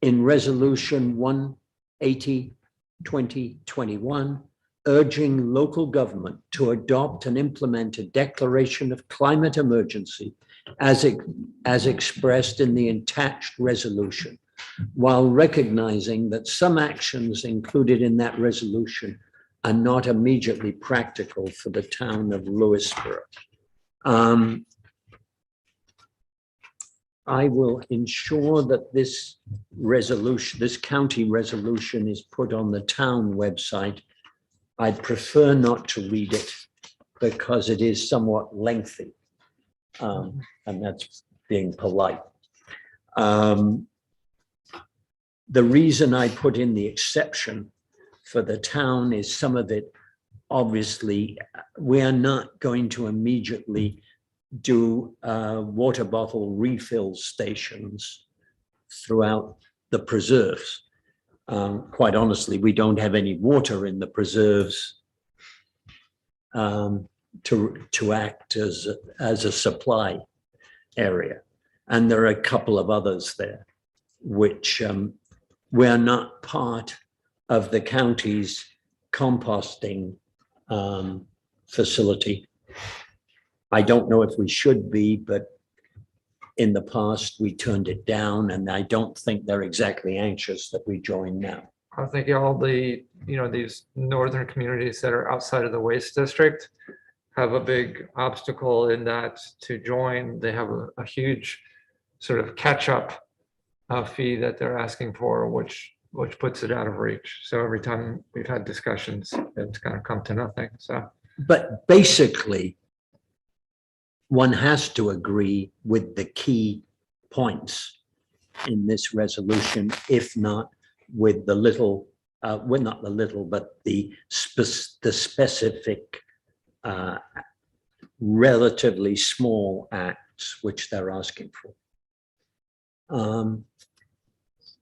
in Resolution 180, 2021, urging local government to adopt and implement a declaration of climate emergency as expressed in the attached resolution, while recognizing that some actions included in that resolution are not immediately practical for the town of Lewisboro. I will ensure that this resolution, this county resolution, is put on the town website. I'd prefer not to read it because it is somewhat lengthy, and that's being polite. The reason I put in the exception for the town is some of it, obviously, we are not going to immediately do water bottle refill stations throughout the preserves. Quite honestly, we don't have any water in the preserves. to act as a supply area. And there are a couple of others there, which we're not part of the county's composting facility. I don't know if we should be, but in the past, we turned it down, and I don't think they're exactly anxious that we join now. I think all the, these northern communities that are outside of the waste district have a big obstacle in that to join, they have a huge sort of catch-up fee that they're asking for, which puts it out of reach. So every time we've had discussions, it's kind of come to nothing, so. But basically, one has to agree with the key points in this resolution, if not with the little, well, not the little, but the specific, relatively small acts which they're asking for.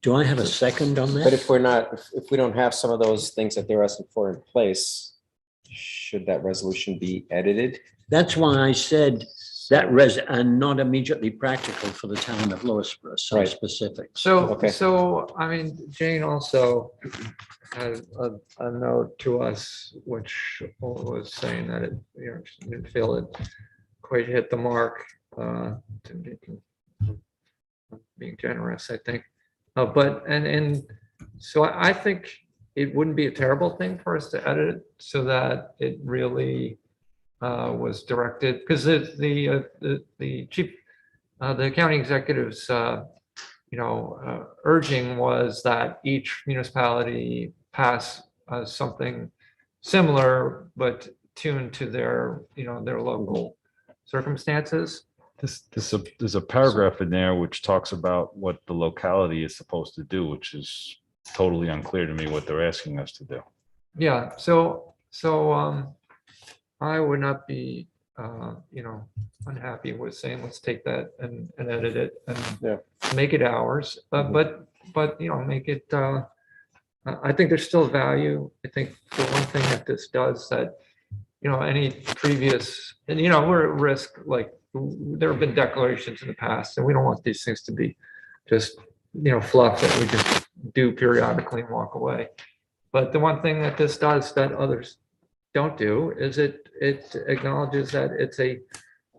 Do I have a second on that? But if we're not, if we don't have some of those things that they're asking for in place, should that resolution be edited? That's why I said that and not immediately practical for the town of Lewisboro, some Right. specifics. So, Okay. I mean, Jane also had a note to us, which was saying that it, she didn't feel it quite hit the mark, to being generous, I think. But, and so I think it wouldn't be a terrible thing for us to edit it so that it really was directed, because the chief, the county executive's, urging was that each municipality pass something similar, but tuned to their, their local circumstances. There's a paragraph in there which talks about what the locality is supposed to do, which is totally unclear to me what they're asking us to do. Yeah, so I would not be, unhappy with saying, let's take that and edit it and make it ours, but make it, I think there's still value. I think the one thing that this does that, any previous, and we're at risk, like there have been declarations in the past, and we don't want these things to be just, fluff that we just do periodically and walk away. But the one thing that this does that others don't do is it acknowledges that it's a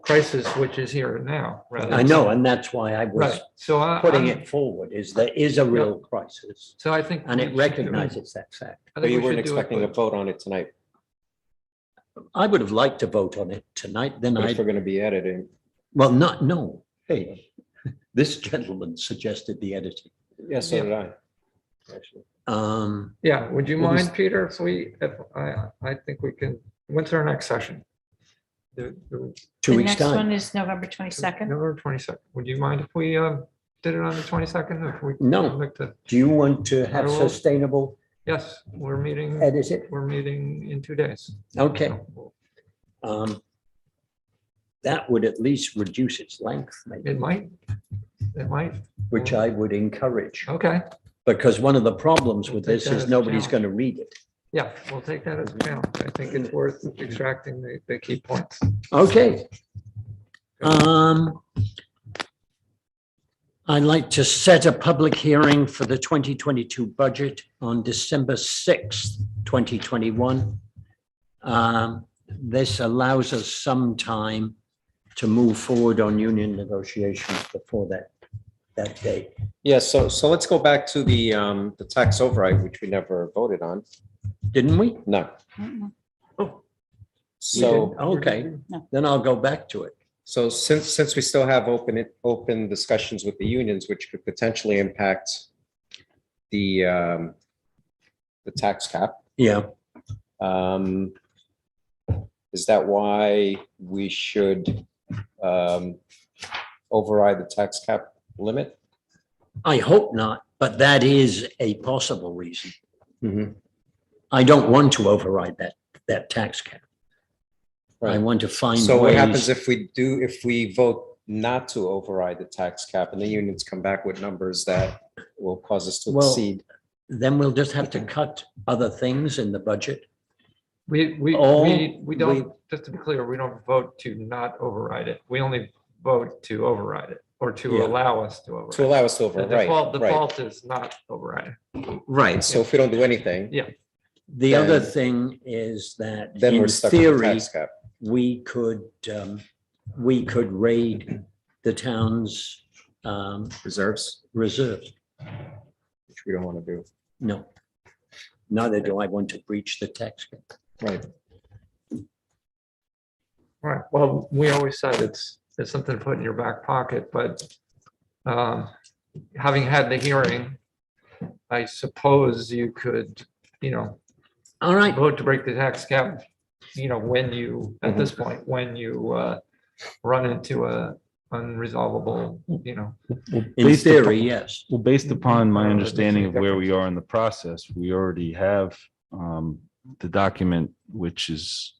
crisis which is here and now. I know, and that's why I was Right. So putting it forward, is there is a real crisis, So I think. and we it should do recognizes that fact. I But think you we weren't should do it, expecting a but- vote on it tonight, I would have liked to vote on it tonight, then but if I, we're going to be editing. well, no, hey, this gentleman suggested the editing. Yeah, so did I. Actually. Yeah, would you We'll mind, just- Peter, if I think we can, when's our next session? The 2 The weeks' next one time. is November 22nd. November 22nd. Would you mind if we did it on the 22nd? If we No. would like to, Do you want to have I will- sustainable yes, we're meeting edit? in 2 days. Okay. So That would at least reduce its length, maybe, It might, which I would encourage. okay, Because one of the problems We'll with take this that is as a nobody's challenge. going to read it. yeah, we'll take that as a challenge. I think it's worth extracting the key points. Okay. I'd like to set a public hearing for the 2022 budget on December 6th, 2021. This allows us some time to move forward on union negotiations before that date. Yeah, so let's go back to the tax override, which we never voted on. Didn't we? No. Mm-mm. So, Okay, No. then I'll go back to it. so since we still have open discussions with the unions, which could potentially impact the tax cap, Yeah, is that why we should override the tax cap limit? I hope not, but that is a possible reason. Mhm. I don't want to override that tax cap. I Right. want to find So what happens ways. if we vote not to override the tax cap and the unions come back with numbers that will cause us to Well, exceed? Then we'll just have to cut other things in the budget. We don't, just to be clear, we don't vote to not override it. We only vote to override it or to Yeah. allow us to override. To allow us to The override. default, Right, default is not overriding. right. So if we don't do anything, Yeah. The other Then- thing is that then in we're stuck with the theory, tax cap. we could raid the town's Reserves, reserves. which we don't want to do. No. Neither do I want to breach the tax cap. Right. Right, well, we always said it's something to put in your back pocket, but having had the hearing, I suppose you could, All right. vote to break the tax cap, when you, at this point, when you run into a unresolvable, In Based theory, upon- yes. Well, based upon my That makes understanding a of where we difference. are in the process, we already have the document which is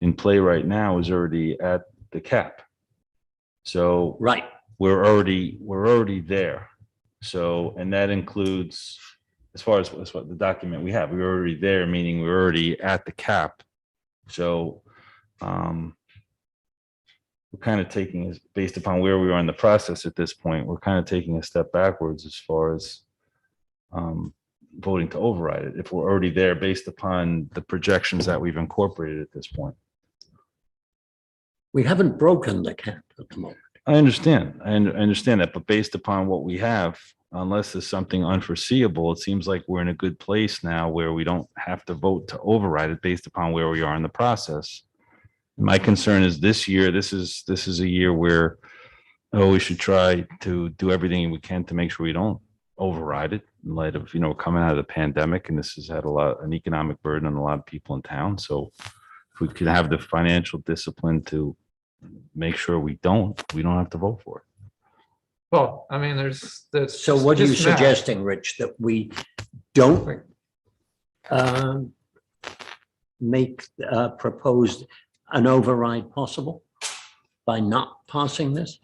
in play right now is already at the cap. So Right. we're already there. So, and that includes, as far as what the document we have, we're already there, meaning we're already at the cap. So we're kind of taking, based upon where we are in the process at this point, we're kind of taking a step backwards as far as voting to override it, if we're already there based upon the projections that we've incorporated at this point. We haven't broken the cap at the moment. I understand. I understand that, but based upon what we have, unless there's something unforeseeable, it seems like we're in a good place now where we don't have to vote to override it based upon where we are in the process. My concern is this year, this is a year where, we should try to do everything we can to make sure we don't override it in light of, coming out of the pandemic, and this has had an economic burden on a lot of people in town. So if we could have the financial discipline to make sure we don't have to vote for it. well, I mean, there's. So what are you just math. suggesting, Rich, that we don't make proposed an override possible by not passing this?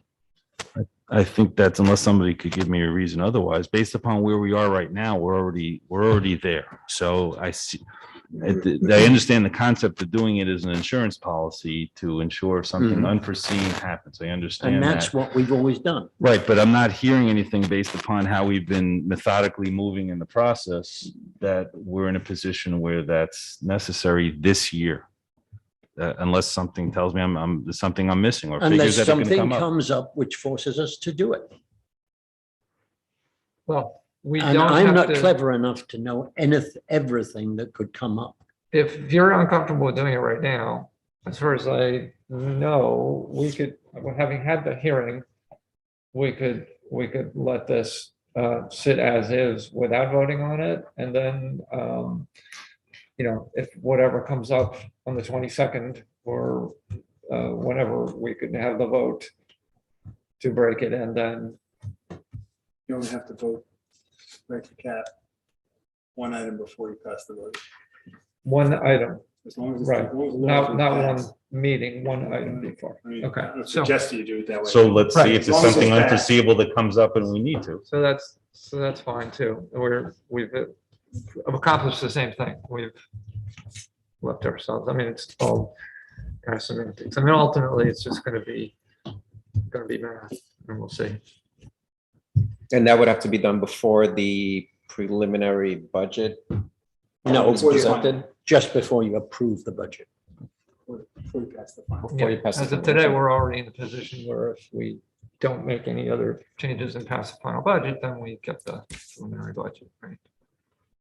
I think that's, unless somebody could give me a reason otherwise, based upon where we are right now, we're already there. So I understand the concept of doing it as an insurance policy to ensure something Mhm. unforeseen happens. I understand And that. that's what we've always done. Right, but I'm not hearing anything based upon how we've been methodically moving in the process that we're in a position where that's necessary this year. Unless something tells me there's something I'm missing or figures Unless that are going to something come up. comes up which forces us to do it. Well, we And don't I'm have not to, clever enough to know everything that could come up. if you're uncomfortable with doing it right now, as far as I know, we could, having had the hearing, we could let this sit as is without voting on it, and then if whatever comes up on the 22nd or whenever, we could have the vote to break it, and then You only have to vote, break the cap, one item before you pass the vote. one item, As long as. right, as long as the law is not one passed. meeting, one item before. I mean, Okay, I would so- suggest you do it that way. So let's see if As there's long as something it's passed. unforeseeable that comes up and we need to. So that's fine too. We've accomplished the same thing. We've left ourselves, I mean, it's all kind of semantics. I mean, ultimately, it's just gonna be math, and we'll see. And that would have to be done before the preliminary budget No, is presented. just before you approve the budget. Before you pass the final. Before you pass the As of final today, budget. we're already in the position where if we don't make any other changes and pass the final budget, then we get the preliminary budget, right?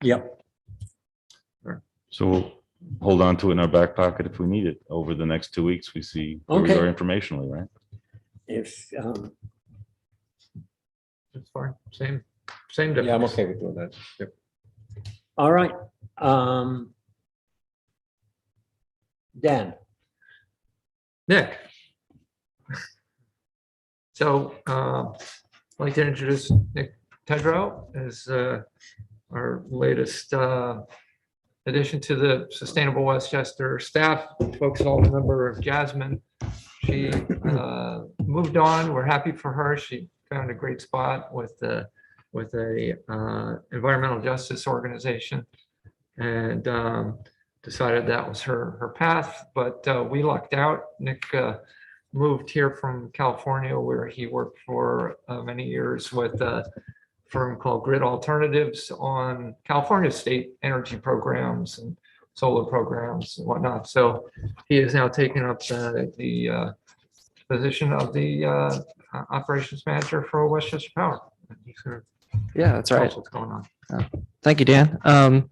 Yep. So we'll hold on to it in our back pocket if we need it. Over the next 2 weeks, we see where we Okay. are informationally, right? If, It's fine, same difference. Yeah, I'm okay with doing that. Yep. all right. Dan, Nick. So, I'd like to introduce Nick Tedrow as our latest addition to the Sustainable Westchester staff. Folks all remember Jasmine. She moved on. We're happy for her. She found a great spot with a environmental justice organization. And decided that was her path, but we lucked out. Nick moved here from California, where he worked for many years with a firm called Grid Alternatives on California state energy programs and solar programs and whatnot. So he is now taking up the position of the operations manager for Westchester Power. He's gonna Yeah, that's tell right. us what's going on. Thank you, Dan. And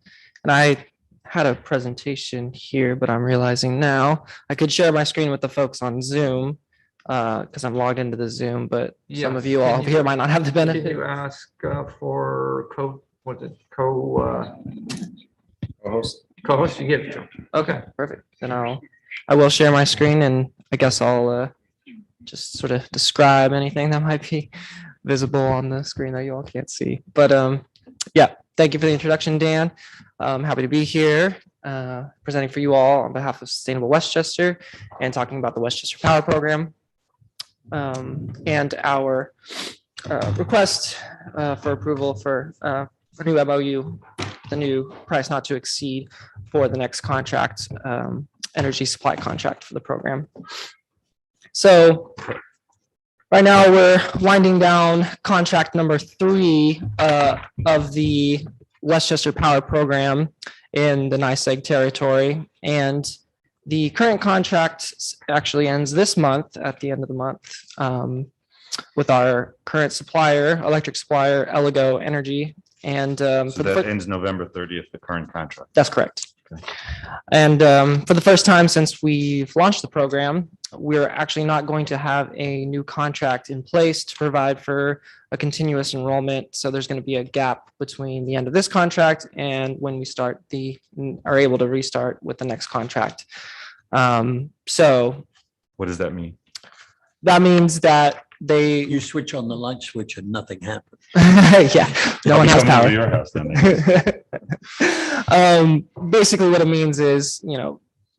I had a presentation here, but I'm realizing now I could share my screen with the folks on Zoom because I'm logged into the Zoom, but some of Yes, you all can you- here might not have the Can benefit. you ask for co-host? You give it to him. Okay, perfect. Then I will share my screen, and I guess I'll just sort of describe anything that might be visible on the screen that you all can't see. But yeah, thank you for the introduction, Dan. I'm happy to be here presenting for you all on behalf of Sustainable Westchester and talking about the Westchester Power Program and our request for approval for new MOU, the new price not to exceed for the next contract, energy supply contract for the program. So right now we're winding down contract number 3 of the Westchester Power Program in the NYSEG territory. And the current contract actually ends this month at the end of the month with our current supplier, electric supplier, Eligo Energy. And So for that the ends November 30th, the current contract. that's correct. Okay. And for the first time since we've launched the program, we're actually not going to have a new contract in place to provide for a continuous enrollment. So there's going to be a gap between the end of this contract and when we are able to restart with the next contract. So What does that mean? that means that You switch on the light switch and nothing happens. yeah, no I'll one be has coming over power. to your house then, I guess. Basically what it means is,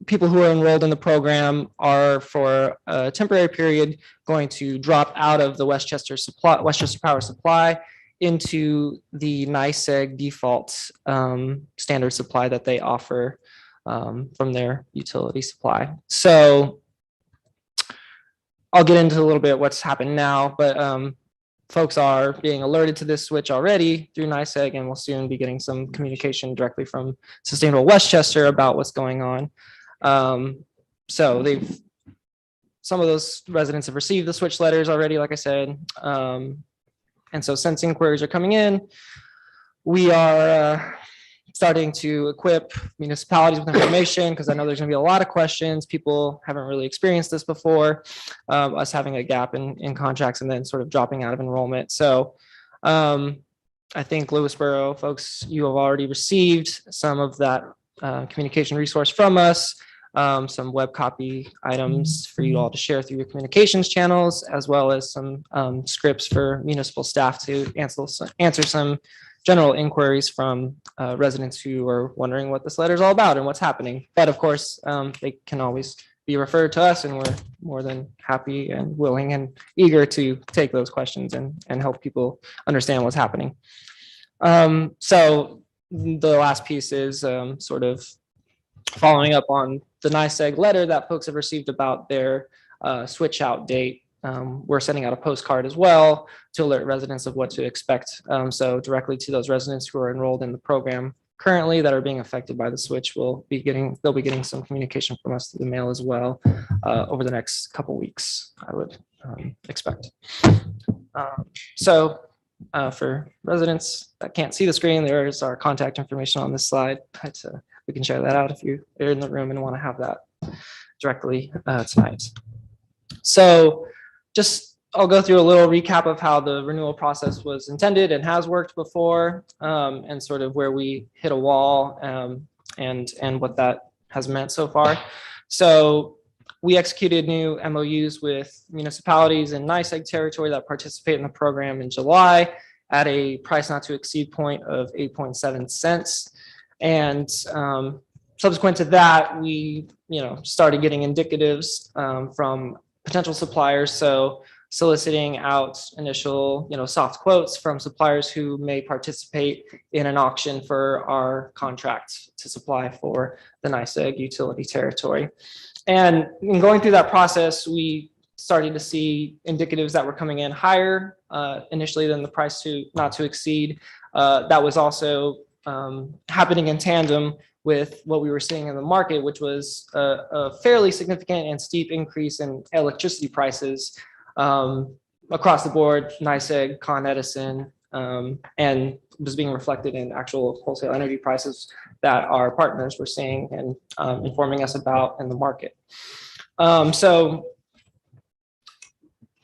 people who are enrolled in the program are for a temporary period going to drop out of the Westchester Power Supply into the NYSEG default standard supply that they offer from their utility supply. So I'll get into a little bit what's happened now, but folks are being alerted to this switch already through NYSEG, and we'll soon be getting some communication directly from Sustainable Westchester about what's going on. So some of those residents have received the switch letters already, like I said. And so since inquiries are coming in, we are starting to equip municipalities with information, because I know there's gonna be a lot of questions. People haven't really experienced this before, us having a gap in contracts and then sort of dropping out of enrollment. So I think Lewisboro folks, you have already received some of that communication resource from us, some web copy items for you all to share through your communications channels, as well as some scripts for municipal staff to answer some general inquiries from residents who are wondering what this letter is all about and what's happening. But of course, they can always be referred to us, and we're more than happy and willing and eager to take those questions and help people understand what's happening. So the last piece is sort of following up on the NYSEG letter that folks have received about their switch out date. We're sending out a postcard as well to alert residents of what to expect. So directly to those residents who are enrolled in the program currently that are being affected by the switch, they'll be getting some communication from us through the mail as well over the next couple weeks, I would expect. So for residents that can't see the screen, there is our contact information on this slide. But, we can share that out if you're in the room and want to have that directly tonight. So I'll go through a little recap of how the renewal process was intended and has worked before, and sort of where we hit a wall and what that has meant so far. So we executed new MOUs with municipalities in NYSEG territory that participate in the program in July at a price not to exceed point of 8.7 cents. And subsequent to that, we started getting indicatives from potential suppliers. So soliciting out initial, soft quotes from suppliers who may participate in an auction for our contract to supply for the NYSEG utility territory. And in going through that process, we started to see indicatives that were coming in higher initially than the price not to exceed. That was also happening in tandem with what we were seeing in the market, which was a fairly significant and steep increase in electricity prices across the board, NYSEG, Con Edison, and was being reflected in actual wholesale energy prices that our partners were seeing and informing us about in the market. So,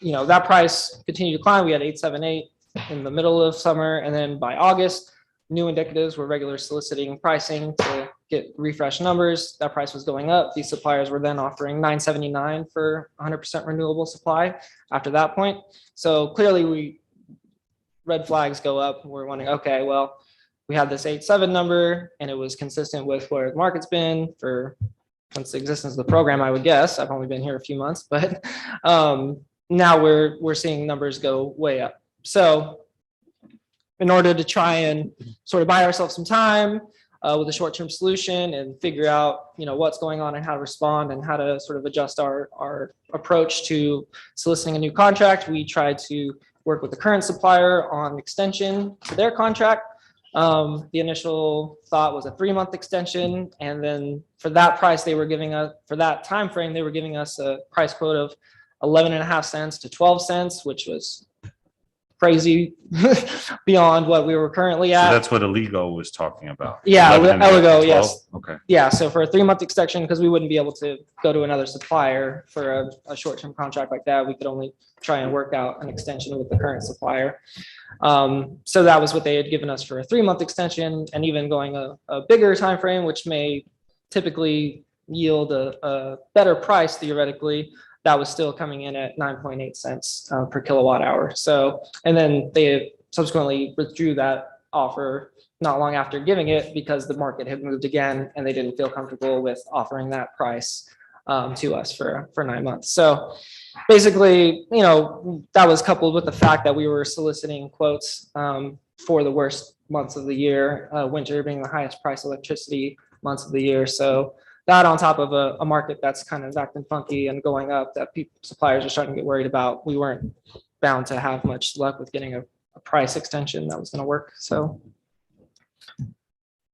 that price continued to climb. We had 878 in the middle of summer, and then by August, new indicatives were regular soliciting pricing to get refresh numbers. That price was going up. These suppliers were then offering $9.79 for 100% renewable supply after that point. So clearly red flags go up. We're wondering, okay, well, we had this 8.7 number and it was consistent with where the market's been since the existence of the program, I would guess. I've only been here a few months, but now we're seeing numbers go way up. So in order to try and sort of buy ourselves some time with a short-term solution and figure out, what's going on and how to respond and how to sort of adjust our approach to soliciting a new contract, we tried to work with the current supplier on extension to their contract. The initial thought was a 3-month extension, and then for that price, for that time frame, they were giving us a price quote of 11.5 cents to 12 cents, which was crazy beyond what we were currently So at. that's what Aligo was talking about. Yeah, 11 and a half to Aligo, 12? yes. Okay. Yeah, so for a 3-month extension, because we wouldn't be able to go to another supplier for a short-term contract like that, we could only try and work out an extension with the current supplier. So that was what they had given us for a 3-month extension, and even going a bigger time frame, which may typically yield a better price theoretically. That was still coming in at 9.8 cents per kilowatt hour. So, and then they subsequently withdrew that offer not long after giving it because the market had moved again and they didn't feel comfortable with offering that price to us for 9 months. So basically, that was coupled with the fact that we were soliciting quotes for the worst months of the year, winter being the highest price electricity months of the year. So that on top of a market that's kind of acting funky and going up that suppliers are starting to get worried about, we weren't bound to have much luck with getting a price extension that was going to work. So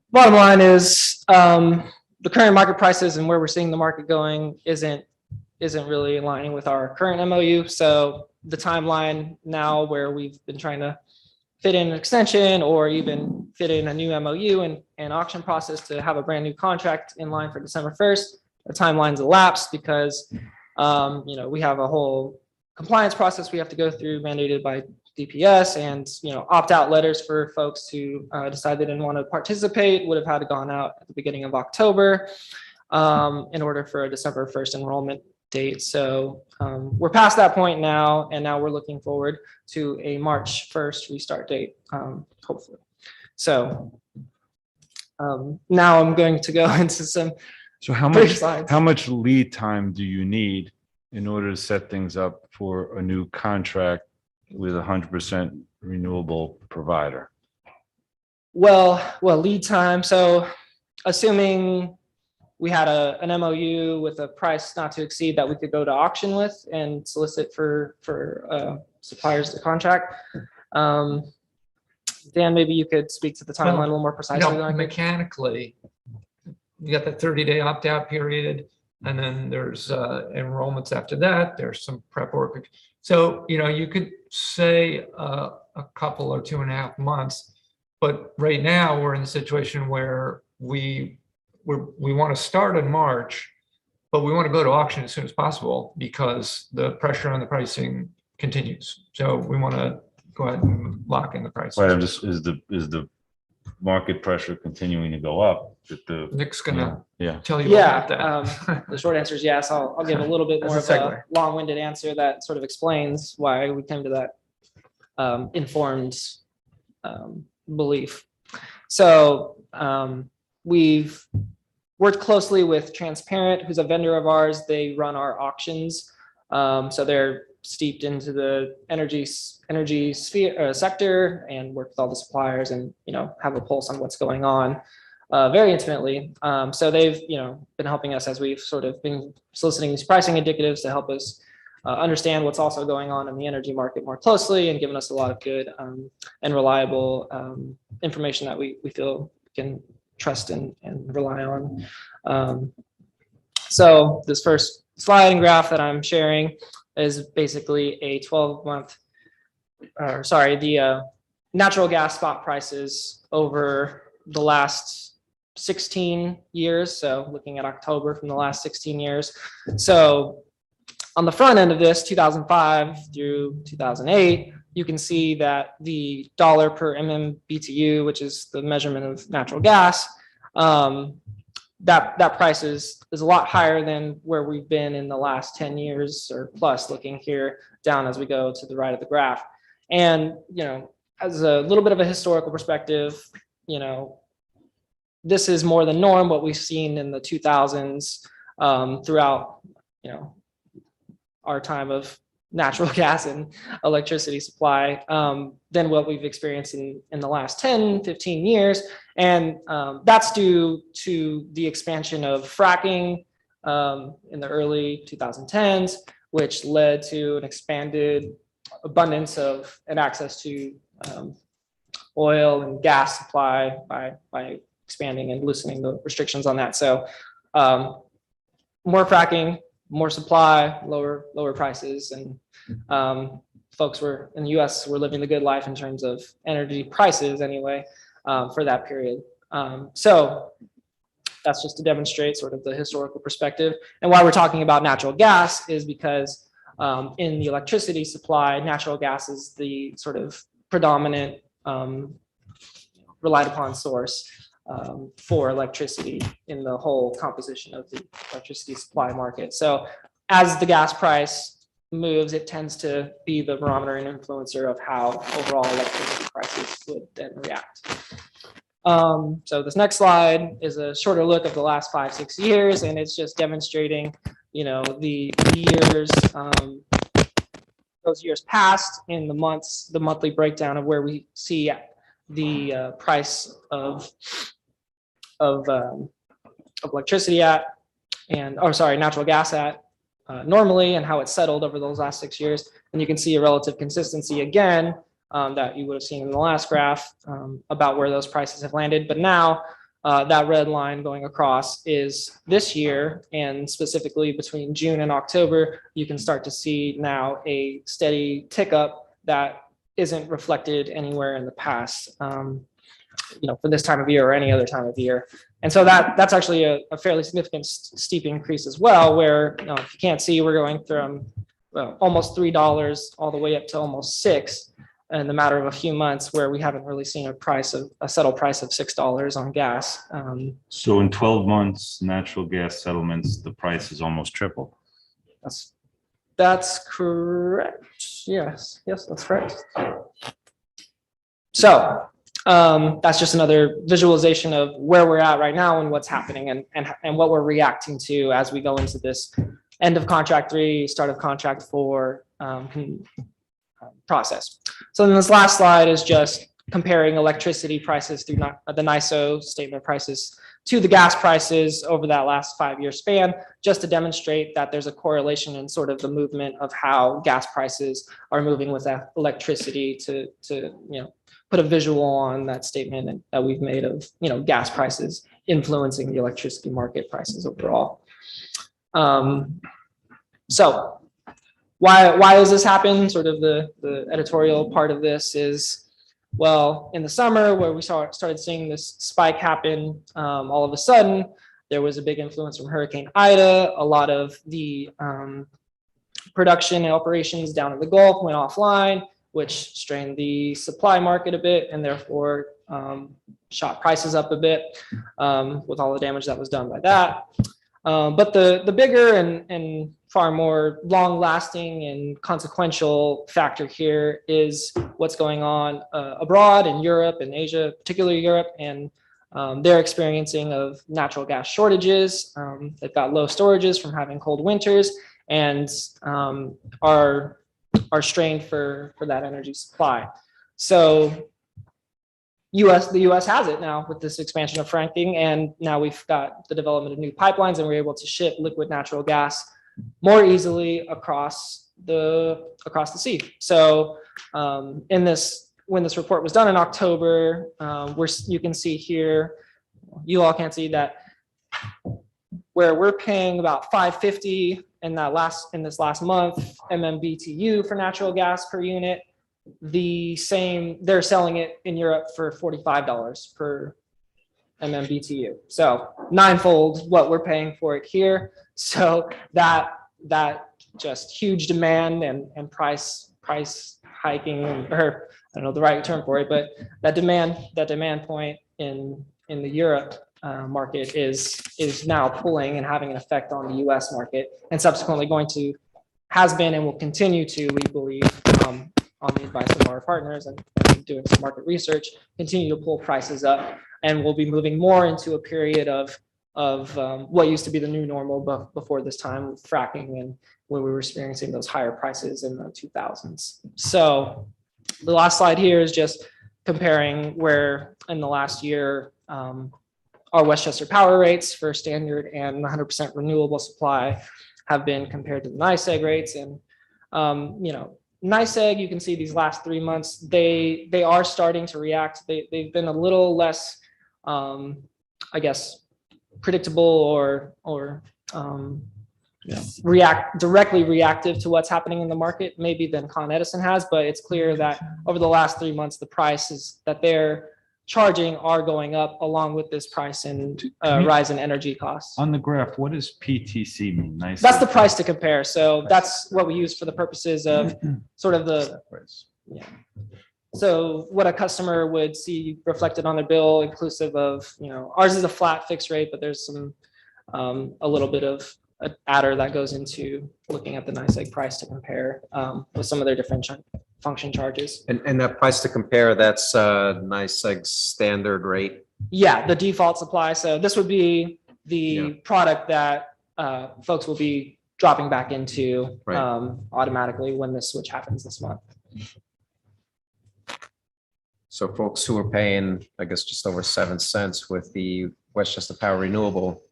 bottom line is the current market prices and where we're seeing the market going isn't really aligning with our current MOU. So the timeline now where we've been trying to fit in an extension or even fit in a new MOU and auction process to have a brand new contract in line for December 1st. The timeline's elapsed because, we have a whole compliance process we have to go through mandated by DPS, and, opt-out letters for folks who decide they didn't want to participate would have had to gone out at the beginning of October in order for a December 1st enrollment date. So we're past that point now, and now we're looking forward to a March 1st restart date, hopefully. So now I'm going to go into some. So how much lead time do you need in order to set things up for a new contract with 100% renewable provider? Well, lead time. So assuming we had an MOU with a price not to exceed that we could go to auction with and solicit for suppliers to contract. Dan, maybe you could speak to the timeline a little more precisely. Mechanically, you got the 30-day opt-out period, and then there's enrollments after that. There's some prep work. So, you could say a couple or 2.5 months, but right now we're in a situation where we want to start in March, but we want to go to auction as soon as possible because the pressure on the pricing continues. So we want to go ahead and lock in the price. Right. Is the market pressure continuing to go up? Nick's gonna yeah. tell you about that. The short answer is yes. I'll give a little bit more of a long-winded answer that sort of explains why we came to that informed belief. So we've worked closely with Transparent, who's a vendor of ours. They run our auctions. So they're steeped into the energy sphere sector and work with all the suppliers and, have a pulse on what's going on very intimately. So they've, been helping us as we've sort of been soliciting these pricing indicatives to help us understand what's also going on in the energy market more closely and giving us a lot of good and reliable information that we feel can trust and rely on. So this first slide and graph that I'm sharing is basically a 12-month, the natural gas spot prices over the last 16 years. So looking at October from the last 16 years. So on the front end of this, 2005 through 2008, you can see that the dollar per MMBTU, which is the measurement of natural gas, that price is a lot higher than where we've been in the last 10 years or plus, looking here down as we go to the right of the graph. And, as a little bit of a historical perspective, this is more the norm, what we've seen in the 2000s throughout, our time of natural gas and electricity supply than what we've experienced in the last 10, 15 years. And that's due to the expansion of fracking in the early 2010s, which led to an expanded abundance of and access to oil and gas supply by expanding and loosening the restrictions on that. So more fracking, more supply, lower prices, and folks were in the US were living the good life in terms of energy prices anyway for that period. So that's just to demonstrate sort of the historical perspective. And why we're talking about natural gas is because in the electricity supply, natural gas is the sort of predominant relied upon source for electricity in the whole composition of the electricity supply market. So as the gas price moves, it tends to be the barometer and influencer of how overall electricity prices would then react. So this next slide is a shorter look of the last 5-6 years, and it's just demonstrating, the years, those years past in the months, the monthly breakdown of where we see the price of electricity at, and natural gas at normally, and how it's settled over those last 6 years. And you can see a relative consistency again that you would have seen in the last graph about where those prices have landed. But now that red line going across is this year, and specifically between June and October, you can start to see now a steady tick up that isn't reflected anywhere in the past, for this time of year or any other time of year. And so that's actually a fairly significant steep increase as well, where, if you can't see, we're going from almost $3 all the way up to almost $6 in the matter of a few months, where we haven't really seen a settled price of $6 on gas. So in 12 months, natural gas settlements, the price is almost triple. That's correct. Yes, that's correct. So that's just another visualization of where we're at right now and what's happening and what we're reacting to as we go into this end of contract 3, start of contract 4 process. So then this last slide is just comparing electricity prices through the NISO statement prices to the gas prices over that last 5-year span, just to demonstrate that there's a correlation in sort of the movement of how gas prices are moving with that electricity to put a visual on that statement that we've made of, gas prices influencing the electricity market prices overall. So why does this happen? Sort of the editorial part of this is, well, in the summer where we started seeing this spike happen, all of a sudden, there was a big influence from Hurricane Ida. A lot of the production and operations down in the Gulf went offline, which strained the supply market a bit and therefore shot prices up a bit with all the damage that was done by that. But the bigger and far more long-lasting and consequential factor here is what's going on abroad in Europe and Asia, particularly Europe, and they're experiencing of natural gas shortages. They've got low storages from having cold winters and are are strained for that energy supply. So the US has it now with this expansion of fracking, and now we've got the development of new pipelines, and we're able to ship liquid natural gas more easily across the sea. So when this report was done in October, you can see here, you all can't see that, where we're paying about $5.50 in this last month MMBTU for natural gas per unit. They're selling it in Europe for $45 per MMBTU. So ninefold what we're paying for it here. So that just huge demand and price hiking, or I don't know the right term for it, but that demand point in the Europe market is now pulling and having an effect on the US market, and subsequently has been and will continue to, we believe, on the advice of our partners and doing some market research, continue to pull prices up, and we'll be moving more into a period of what used to be the new normal before this time with fracking, and when we were experiencing those higher prices in the 2000s. So the last slide here is just comparing where in the last year our Westchester power rates for standard and 100% renewable supply have been compared to the NYSEG rates. And NYSEG, you can see these last 3 months, they are starting to react. They've been a little less, I guess, predictable or directly reactive to what's happening in the market, maybe than Con Edison has. But it's clear that over the last 3 months, the prices that they're charging are going up along with this price and rise in energy costs. On the graph, what does PTC mean? Nice. That's the price to compare. So that's what we use for the purposes of sort of yeah. So what a customer would see reflected on their bill, inclusive of, ours is a flat fixed rate, but there's some, a little bit of an adder that goes into looking at the NYSEG price to compare with some of their different function charges. And that price to compare, that's NYSEG's standard rate? Yeah, the default supply. So this would be the product that folks will be dropping back into automatically when this switch happens this month. So folks who are paying, I guess, just over 7 cents with the Westchester Power Renewable,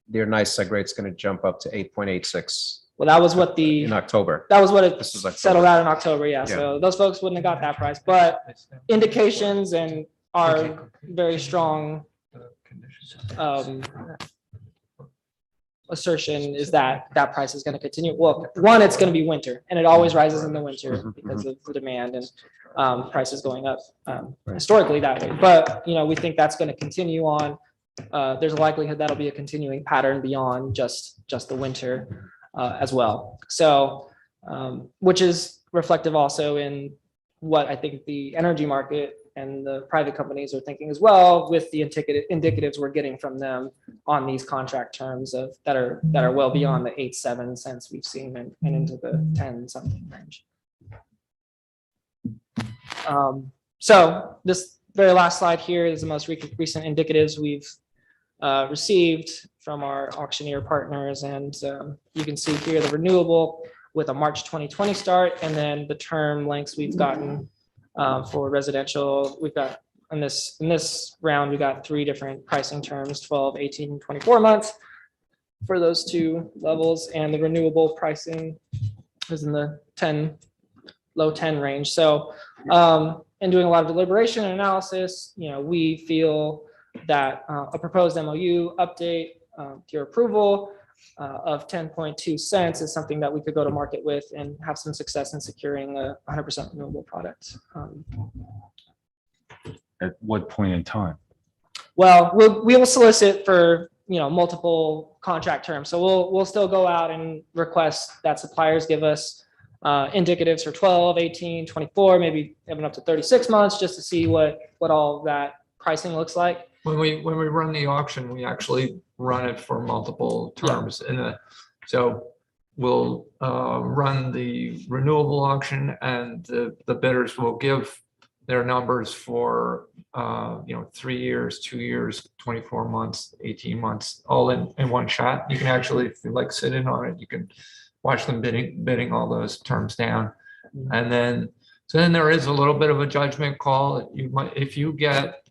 their NYSEG rate's going to jump up to 8.86. Well, that was what in October. That was what it This was October. settled out in October. Yeah. So those folks wouldn't have got that price, but indications and our very strong assertion is that that price is going to continue. Well, one, it's going to be winter, and it always rises in the winter because of the demand and prices going up historically that way. But we think that's going to continue on. There's a likelihood that'll be a continuing pattern beyond just the winter as well. So, which is reflective also in what I think the energy market and the private companies are thinking as well, with the indicatives we're getting from them on these contract terms that are well beyond the 8.7 cents we've seen and into the 10 something range. So this very last slide here is the most recent indicatives we've received from our auctioneer partners, and you can see here the renewable with a March 2020 start, and then the term lengths we've gotten for residential. We've got in this round we got 3 different pricing terms: 12, 18, 24 months for those 2 levels, and the renewable pricing is in the low 10 range. So in doing a lot of deliberation and analysis, we feel that a proposed MOU update to your approval of 10.2 cents is something that we could go to market with and have some success in securing a 100% renewable product. At what point in time? Well, we will solicit for multiple contract terms. So we'll still go out and request that suppliers give us indicatives for 12, 18, 24, maybe even up to 36 months, just to see what all that pricing looks like. When we run the auction, we actually run it for multiple terms. So we'll run the renewable auction, and the bidders will give their numbers for 3 years, 2 years, 24 months, 18 months, all in one shot. You can actually, if you sit in on it, you can watch them bidding all those terms down. And then, so then there is a little bit of a judgment call. You might, if you get,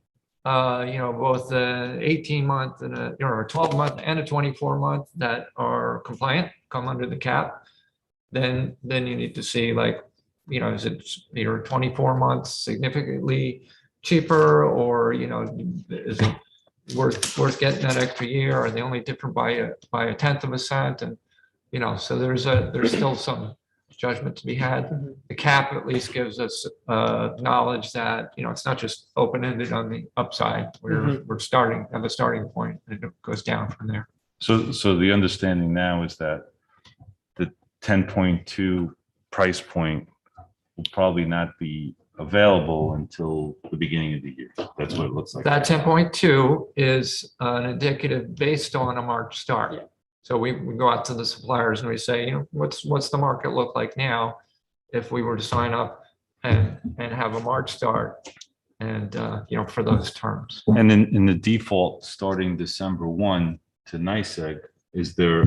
both the 18-month and a 12-month and a 24-month that are compliant, come under the cap, then you need to see like, is it your 24 months significantly cheaper, or, is it worth getting that extra year? Are they only different by a tenth of a cent? And, so there's still some judgment to be had. The cap at least gives us knowledge that, it's not just open-ended on the upside. We're starting at the starting point, and it goes down from there. So the understanding now is that the 10.2 price point will probably not be available until the beginning of the year. That's what it looks like. That 10.2 is an indicative based on a March start. Yeah. So we go out to the suppliers and we say, what's the market look like now if we were to sign up and have a March start, and for those terms. And then in the default, starting December 1 to NYSEG, is there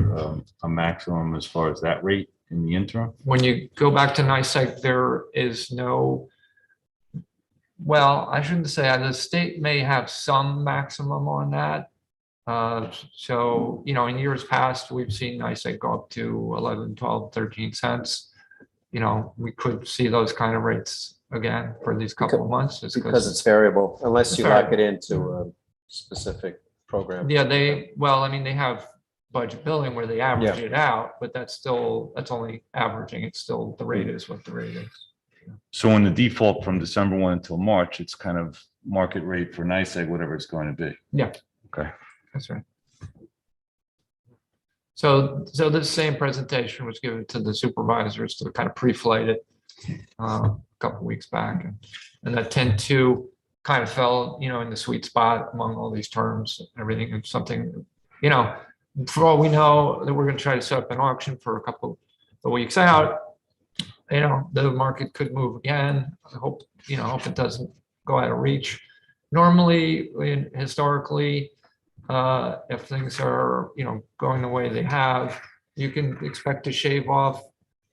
a maximum as far as that rate in the interim? When you go back to NYSEG, there is no, well, I shouldn't say the state may have some maximum on that. So, in years past, we've seen NYSEG go up to 11, 12, 13 cents. We could see those kind of rates again for these couple of months. Because it's variable, unless It's you lock it into a specific program. Yeah, they have budget billing where they average it out, but that's only averaging. It's still, the rate is what the rate is. So in the default from December 1 until March, it's kind of market rate for NYSEG, whatever it's going to be. Yeah. Okay. That's right. So this same presentation was given to the supervisors to kind of pre-flight it a couple weeks back, and that 10.2 kind of fell, in the sweet spot among all these terms and everything. It's something, for all we know, that we're going to try to set up an auction for a couple of weeks out. The market could move again. I hope it doesn't go out of reach. Normally, historically, if things are, going the way they have, you can expect to shave off,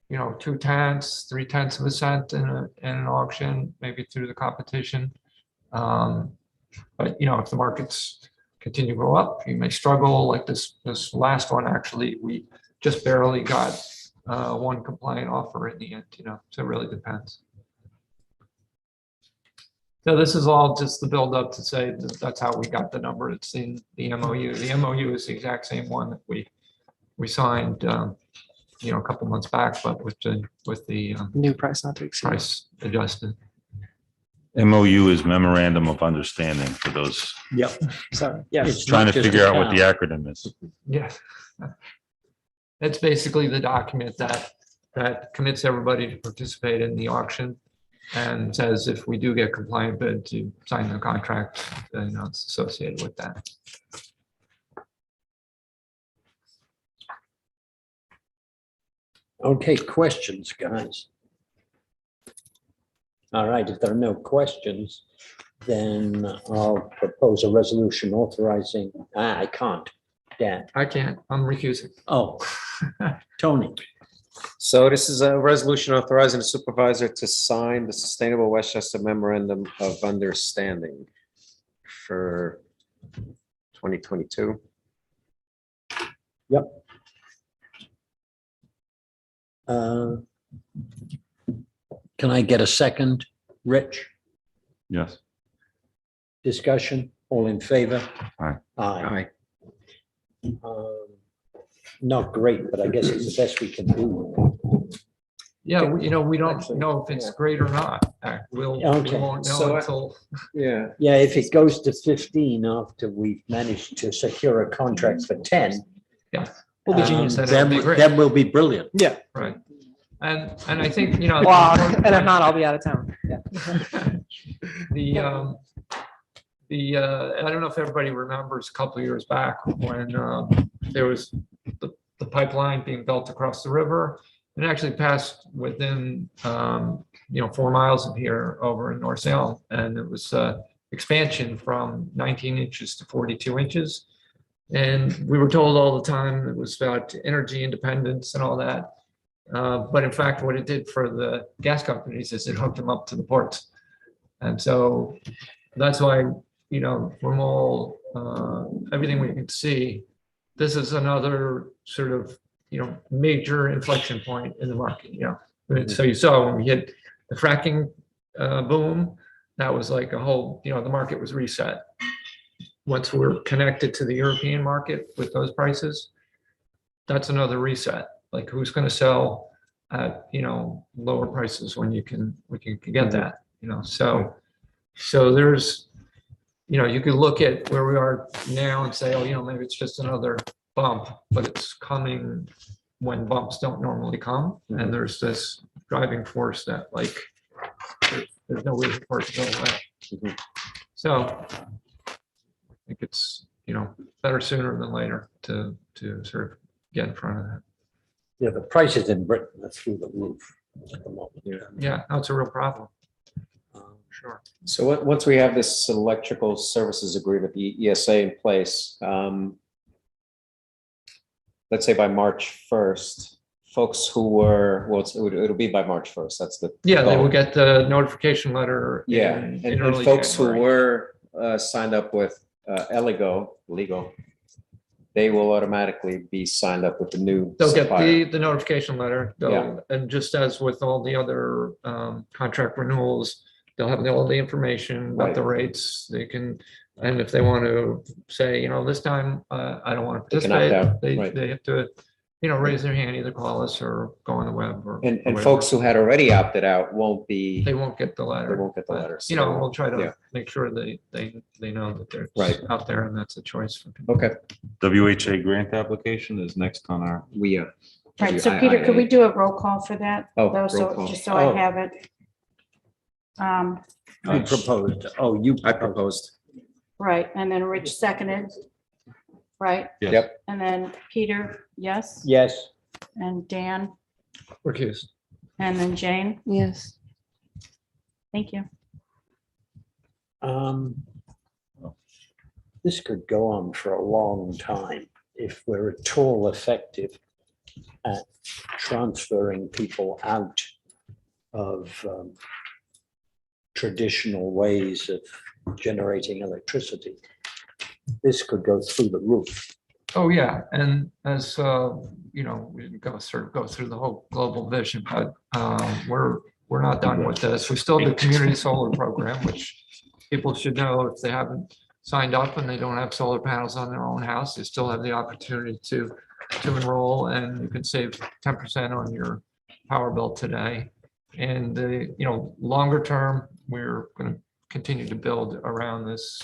2/10, 3/10 of a cent in an auction, maybe through the competition. But if the markets continue to go up, you may struggle like this last one. Actually, we just barely got one compliant offer in the end, so it really depends. So this is all just the build up to say that that's how we got the number. It's in the MOU. The MOU is the exact same one that we signed, a couple months back, but with the New price not to exceed. price adjusted. MOU is Memorandum of Understanding for those Yep. Sorry. Yes. It's trying not to just figure a out what the town. acronym is. Yeah. It's basically the document that commits everybody to participate in the auction, and says if we do get compliant bid to sign the contract, then it's associated with that. Okay, questions, guys? All right, if there are no questions, then I'll propose a resolution authorizing, I can't, Dan. I can't, I'm recusing. Oh, Tony. So this is a resolution authorizing the supervisor to sign the Sustainable Westchester Memorandum of Understanding for 2022. Yep. Can I get a second? Rich, Yes. discussion, all in favor? Aye. Aye. Not great, but I guess it's the best we can do. Yeah, we don't know if it's great or not. We Okay. won't know So, until. Yeah. Yeah, if it goes to 15 after we've managed to secure a contract for 10. Yeah. We'll be genius. Then Then it'll be great. then we'll be brilliant. Yeah. Right. And I think, Well, and if not, I'll be out of town. Yeah. I don't know if everybody remembers a couple of years back when there was the pipeline being built across the river. It actually passed within 4 miles of here over in North Salem, and it was expansion from 19 inches to 42 inches. And we were told all the time it was about energy independence and all that. But in fact, what it did for the gas companies is it hooked them up to the ports. And so that's why, you know, from all, everything we can see, this is another sort of, you know, major inflection point in the market, you know. So you saw when we hit the fracking boom, that was like a whole, you know, the market was reset. Once we're connected to the European market with those prices, that's another reset. Like who's going to sell at, you know, lower prices when we can get that, you know. So there's, you know, you could look at where we are now and say, oh, you know, maybe it's just another bump, but it's coming when bumps don't normally come. And there's this driving force that like, there's no reason for it to go away. So I think it's, you know, better sooner than later to sort of get in front of that. Yeah, the prices in Britain are through the roof at the moment. Yeah, no, it's a real problem. Sure. So once we have this electrical services agreement, the ESA in place, let's say by March 1st, folks who were, well, it'll be by March 1st. That's the Yeah, they goal. will get the notification letter. Yeah, in and early folks January. who were signed up with legal, they will automatically be signed up with the new They'll get supplier. the notification letter. Yeah. And just as with all the other contract renewals, they'll have all the information about the rates. They can, and if they want to say, you know, this time I don't want to They can opt participate, out, right. they have to, you know, raise their hand, either call us or go on the web or. And whatever. folks who had already opted out won't be. They won't get the letter. They won't get the but, letter. You know, we'll try to Yeah. make sure they know that they're Right. out there and that's a choice for people. Okay. WHA grant application is next on our. We Right, so Peter, could we do a roll call for that? Oh, though, roll so call. just so I Oh. have it. You proposed, oh, you. I proposed. Right, and then Rich seconded. Right, Yes. Yep. and then Peter, yes, Yes, and Dan, Recused. and then Jane. Yes. Thank you. this could go on for a long time if we're at all effective at transferring people out of traditional ways of generating electricity. This could go through the roof. Oh, yeah, and as, you know, we go through the whole global vision, but we're not done with this. We still have the community solar program, which people should know if they haven't signed up and they don't have solar panels on their own house, they still have the opportunity to enroll, and you can save 10% on your power bill today. And you know, longer term, we're going to continue to build around this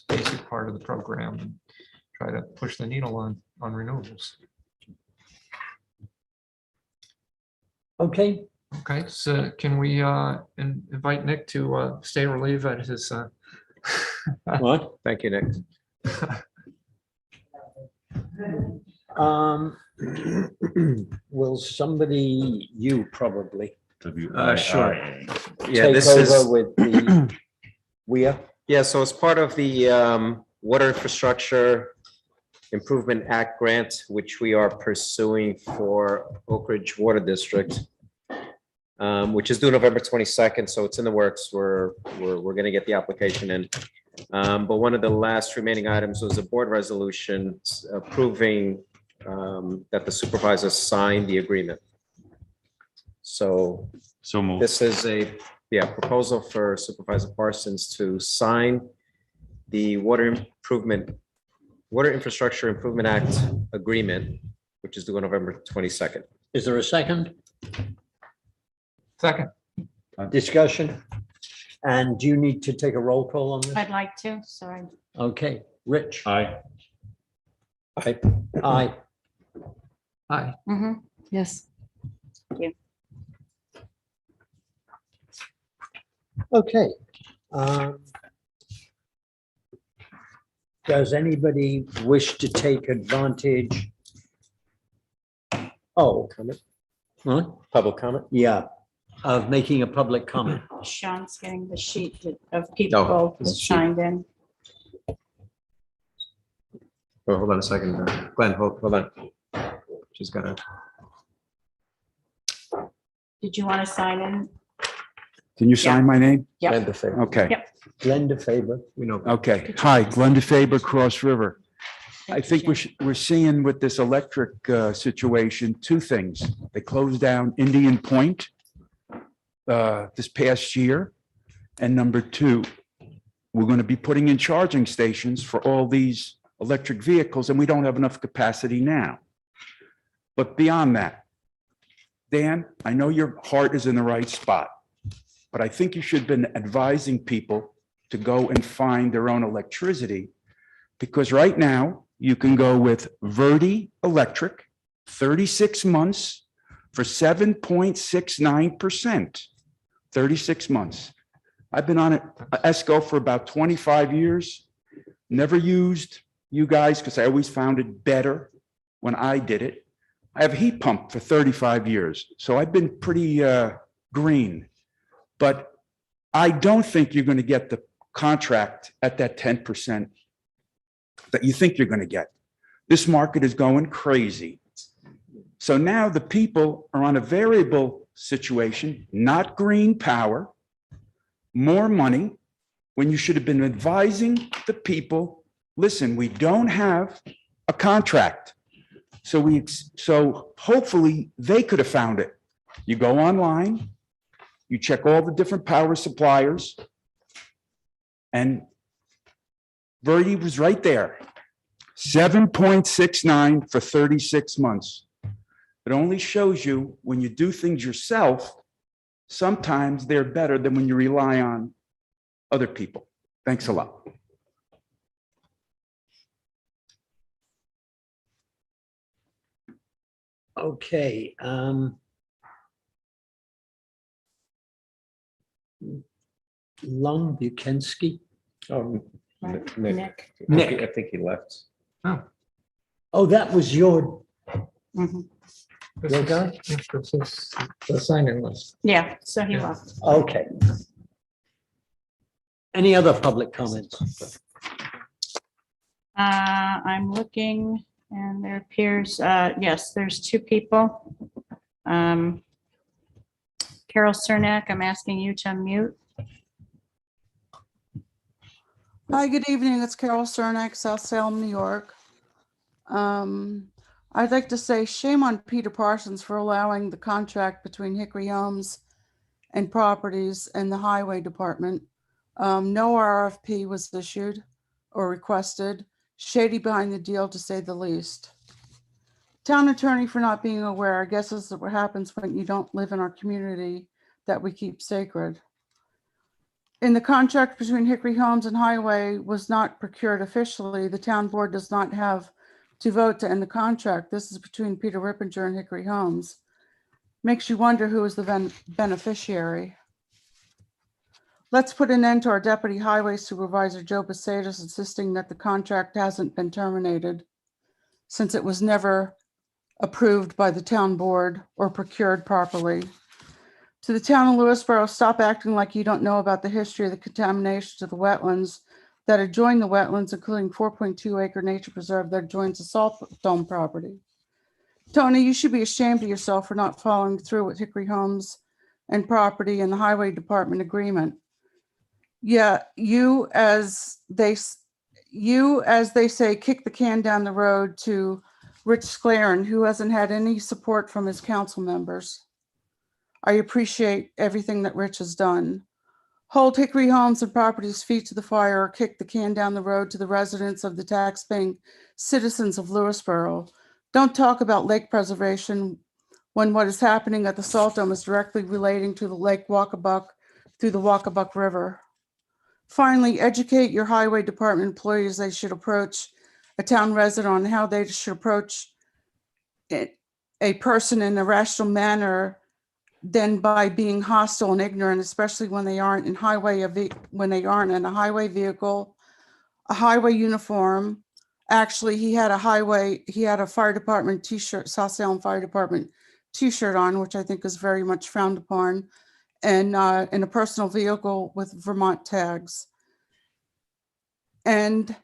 basic part of the program and try to push the needle on renewables. Okay, Okay, so can we invite Nick to stay relieved at his what? Thank you, Nick. Will somebody, you probably, Sure. Yeah, take this is. over with the WIA? Yeah, so as part of the Water Infrastructure Improvement Act grant, which we are pursuing for Oak Ridge Water District, which is due November 22nd, so it's in the works. We're going to get the application in. But one of the last remaining items was a board resolution approving that the supervisor signed the agreement. So moved. this is a proposal for Supervisor Parsons to sign the Water Infrastructure Improvement Act agreement, which is due on November 22nd. Is there a second? second? Discussion? And do you need to take a roll call on this? I'd like to, sorry. Okay, Rich? Aye. Aye. Aye. Hi. Yes. Okay. Does anybody wish to take advantage? Oh, what? Public comment? Yeah, of making a public comment. Sean's getting the sheet of people who this sheet. signed in. Oh, hold on a second. Glenn, hold on. She's got to. Did you want to sign in? Can you sign my name? Yep. Okay, Yep. Glenda Faber. We know. okay. Hi, Glenn DeFaber, Cross River. I Thank you, think Jim. we're seeing with this electric situation, two things. They closed down Indian Point this past year. And number two, we're going to be putting in charging stations for all these electric vehicles, and we don't have enough capacity now. But beyond that, Dan, I know your heart is in the right spot, but I think you should have been advising people to go and find their own electricity, because right now you can go with Verdi Electric, 36 months for 7.69%, 36 months. I've been on it, ESCO, for about 25 years. Never used you guys because I always found it better when I did it. I have a heat pump for 35 years, so I've been pretty green. But I don't think you're going to get the contract at that 10% that you think you're going to get. This market is going crazy. So now the people are on a variable situation, not green power, more money, when you should have been advising the people, listen, we don't have a contract. So hopefully they could have found it. You go online, you check all the different power suppliers, and Verdi was right there. 7.69 for 36 months. It only shows you when you do things yourself, sometimes they're better than when you rely on other people. Thanks a lot. Okay. Lon Bukensky. Nick. Nick. I think he left. Oh, that was your Mhm. your guy? This is the sign-in list. Yeah, so he Yeah. left. Okay. Any other public comments? I'm looking and there appears, yes, there's two people. Carol Cernak, I'm asking you to unmute. Hi, good evening. It's Carol Cernak, South Salem, New York. I'd like to say shame on Peter Parsons for allowing the contract between Hickory Homes and Properties and the Highway Department. No RFP was issued or requested. Shady behind the deal, to say the least. Town attorney for not being aware. I guess this is what happens when you don't live in our community that we keep sacred. In the contract between Hickory Homes and Highway was not procured officially. The town board does not have to vote to end the contract. This is between Peter Rippinger and Hickory Homes. Makes you wonder who is the beneficiary. Let's put an end to our deputy highway supervisor, Joe Basadas, insisting that the contract hasn't been terminated since it was never approved by the town board or procured properly. To the town of Lewisboro, stop acting like you don't know about the history of the contamination to the wetlands that adjoin the wetlands, including 4.2 acre nature preserve that adjoins the salt dome property. Tony, you should be ashamed of yourself for not following through with Hickory Homes and Property and the Highway Department agreement. Yeah, you as they say, kick the can down the road to Rich Sclaren, who hasn't had any support from his council members. I appreciate everything that Rich has done. Hold Hickory Homes and Properties' feet to the fire, or kick the can down the road to the residents of the taxpaying citizens of Lewisboro. Don't talk about lake preservation when what is happening at the Salt Dome is directly relating to the Lake Wacabuck through the Wacabuck River. Finally, educate your highway department employees they should approach a town resident on how they should approach a person in a rational manner than by being hostile and ignorant, especially when they aren't in a highway vehicle, a highway uniform. Actually, he had a fire department t-shirt, South Salem Fire Department t-shirt on, which I think is very much frowned upon, and in a personal vehicle with Vermont tags. And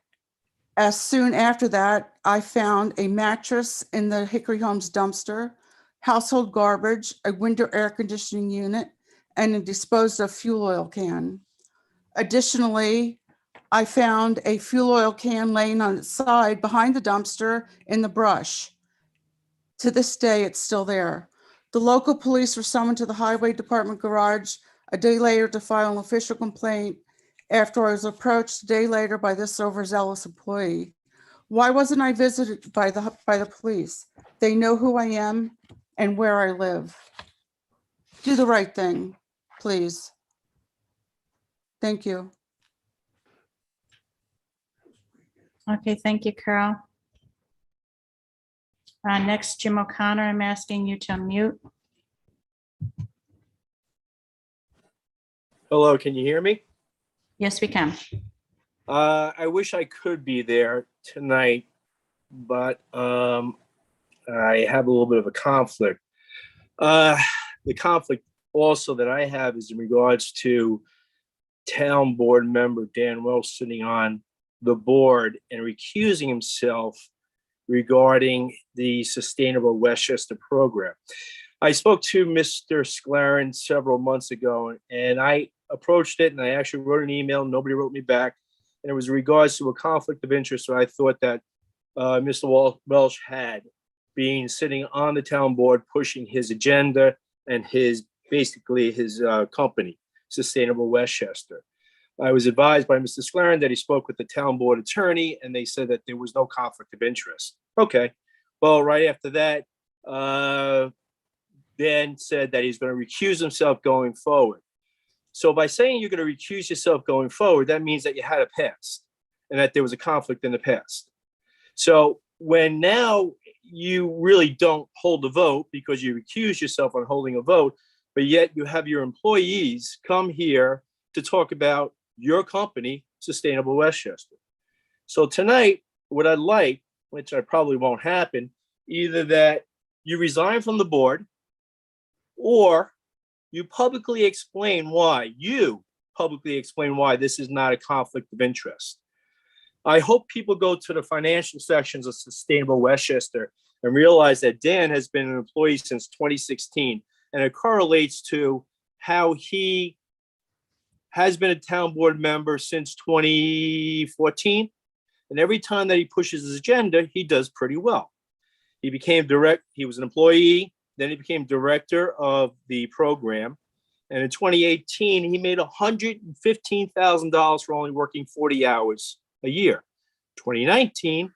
as soon after that, I found a mattress in the Hickory Homes dumpster, household garbage, a window air conditioning unit, and a disposed of fuel oil can. Additionally, I found a fuel oil can laying on its side behind the dumpster in the brush. To this day, it's still there. The local police were summoned to the highway department garage a day later to file an official complaint after I was approached a day later by this overzealous employee. Why wasn't I visited by the police? They know who I am and where I live. Do the right thing, please. Thank you. Okay, thank you, Carol. Next, Jim O'Connor, I'm asking you to unmute. Hello, can you hear me? Yes, we can. I wish I could be there tonight, but I have a little bit of a conflict. The conflict also that I have is in regards to town board member Dan Welsh sitting on the board and recusing himself regarding the Sustainable Westchester program. I spoke to Mr. Sclaren several months ago, and I approached it, and I actually wrote an email. Nobody wrote me back, and it was in regards to a conflict of interest that I thought that Mr. Welsh had, being sitting on the town board, pushing his agenda and his company, Sustainable Westchester. I was advised by Mr. Sclaren that he spoke with the town board attorney, and they said that there was no conflict of interest. Okay. Well, right after that, Dan said that he's going to recuse himself going forward. So by saying you're going to recuse yourself going forward, that means that you had a past and that there was a conflict in the past. So when now you really don't hold a vote because you recuse yourself on holding a vote, but yet you have your employees come here to talk about your company, Sustainable Westchester. So tonight, what I'd like, which I probably won't happen, either that you resign from the board or you publicly explain why this is not a conflict of interest. I hope people go to the financial sections of Sustainable Westchester and realize that Dan has been an employee since 2016, and it correlates to how he has been a town board member since 2014. And every time that he pushes his agenda, he does pretty well. He was an employee, then he became director of the program. And in 2018, he made $115,000 for only working 40 hours a year. 2019,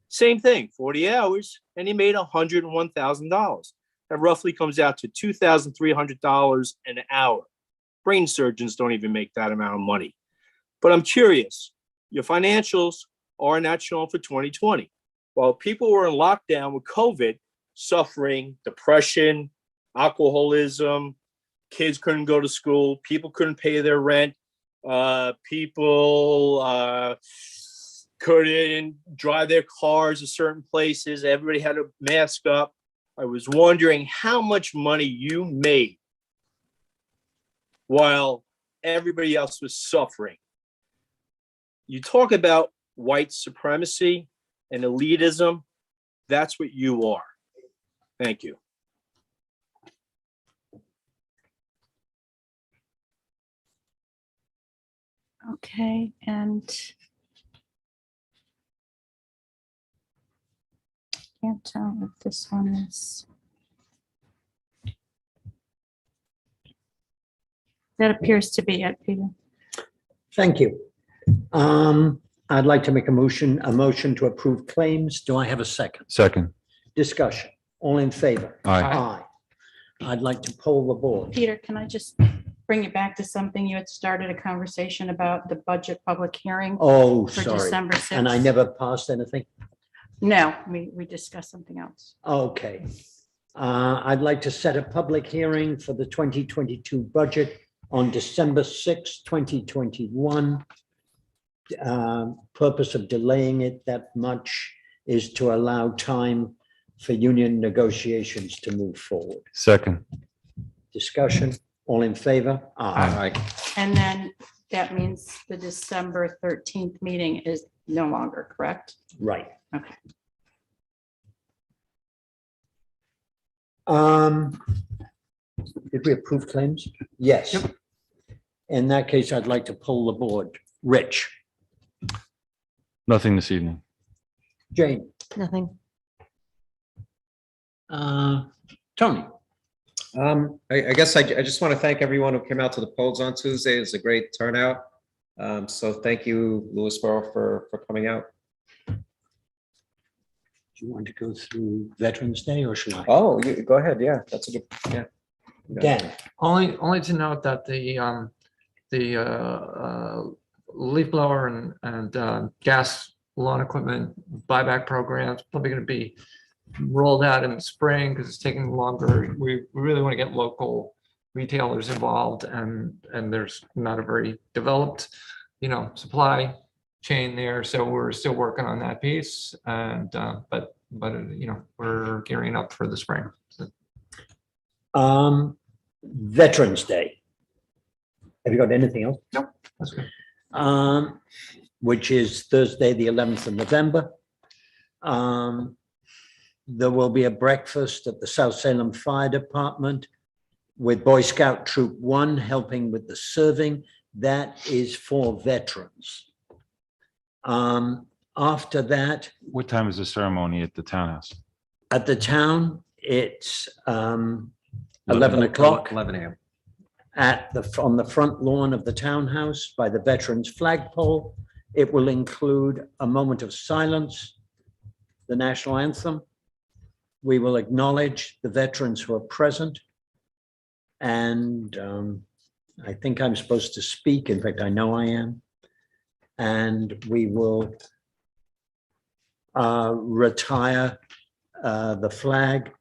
same thing, 40 hours, and he made $101,000. That roughly comes out to $2,300 an hour. Brain surgeons don't even make that amount of money. But I'm curious, your financials are not shown for 2020. While people were in lockdown with COVID, suffering, depression, alcoholism, kids couldn't go to school, people couldn't pay their rent, people couldn't drive their cars to certain places, everybody had to mask up. I was wondering how much money you made while everybody else was suffering. You talk about white supremacy and elitism. That's what you are. Thank you. Okay, and can't tell if this one is. That appears to be it, Peter. Thank you. I'd like to make a motion to approve claims. Do I have a second? Second. Discussion. All in favor? Aye. Aye. I'd like to poll the board. Peter, can I just bring it back to something? You had started a conversation about the budget public hearing. Oh, For sorry. December 6th. And I never passed anything? No, we discussed something else. Okay. I'd like to set a public hearing for the 2022 budget on December 6, 2021. Purpose of delaying it that much is to allow time for union negotiations to move forward. Second. Discussion, all in favor? Aye. And then that means the December 13th meeting is no longer, correct? Right. Okay. Did we approve claims? Yes. In that case, I'd like to pull the board. Rich, Nothing this evening. Jane, Nothing. Tony. I guess I just want to thank everyone who came out to the polls on Tuesday. It was a great turnout. So thank you, Lewisboro, for coming out. Do you want to go through Veterans Day or should I? Oh, you go ahead. Yeah, that's a good, yeah. Dan, Only to note that the leaf blower and gas lawn equipment buyback programs probably going to be rolled out in the spring because it's taking longer. We really want to get local retailers involved, and there's not a very developed, supply chain there. So we're still working on that piece, and but we're gearing up for the spring. Veterans Day. Have you got anything else? No, that's good. Which is Thursday, the 11th of November. There will be a breakfast at the South Salem Fire Department with Boy Scout Troop 1 helping with the serving. That is for veterans. After that, What time is the ceremony at the townhouse? at the town, it's 11 o'clock 11 a.m. on the front lawn of the townhouse by the Veterans Flagpole. It will include a moment of silence, the national anthem. We will acknowledge the veterans who are present. And I think I'm supposed to speak. In fact, I know I am. And we will retire the flag.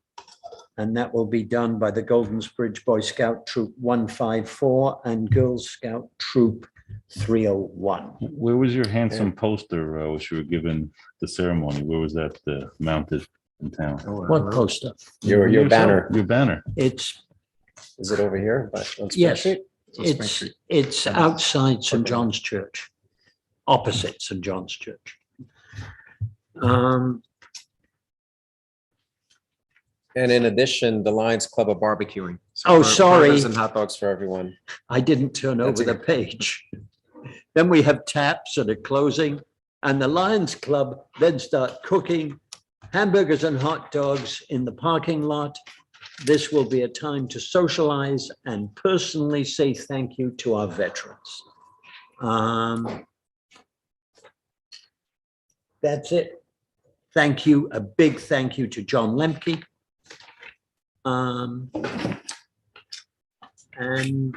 And that will be done by the Goldens Bridge Boy Scout Troop 154 and Girl Scout Troop 301. Where was your handsome poster which you were given the ceremony? Where was that mounted in town? What poster? Your banner. Your banner. It's, Is it over here? on Spring yes, Street? It's on Spring it's, Street. it's outside St. John's Church, opposite St. John's Church. And in addition, the Lions Club are barbecuing. So Oh, sorry. burgers and hot dogs for everyone. I didn't turn over the page. Then we have taps at a closing, and the Lions Club then start cooking hamburgers and hot dogs in the parking lot. This will be a time to socialize and personally say thank you to our veterans. That's it. Thank you. A big thank you to John Lemke. And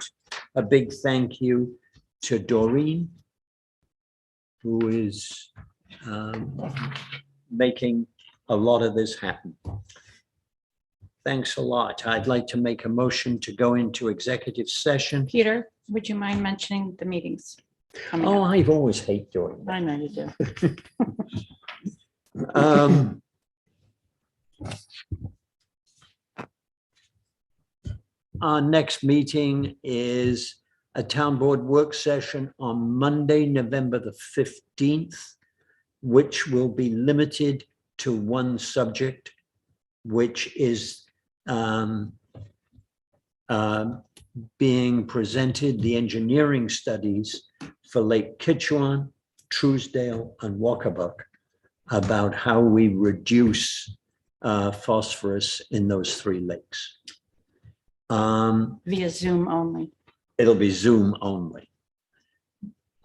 a big thank you to Doreen, who is making a lot of this happen. Thanks a lot. I'd like to make a motion to go into executive session. Peter, would you mind mentioning the meetings coming Oh, up? I've always hated doing I know you do. that. Our next meeting is a town board work session on Monday, November the 15th, which will be limited to one subject, which is being presented, the engineering studies for Lake Kitchewan, Truesdale, and Walkabuck about how we reduce phosphorus in those three lakes. Via Zoom only. It'll be Zoom only.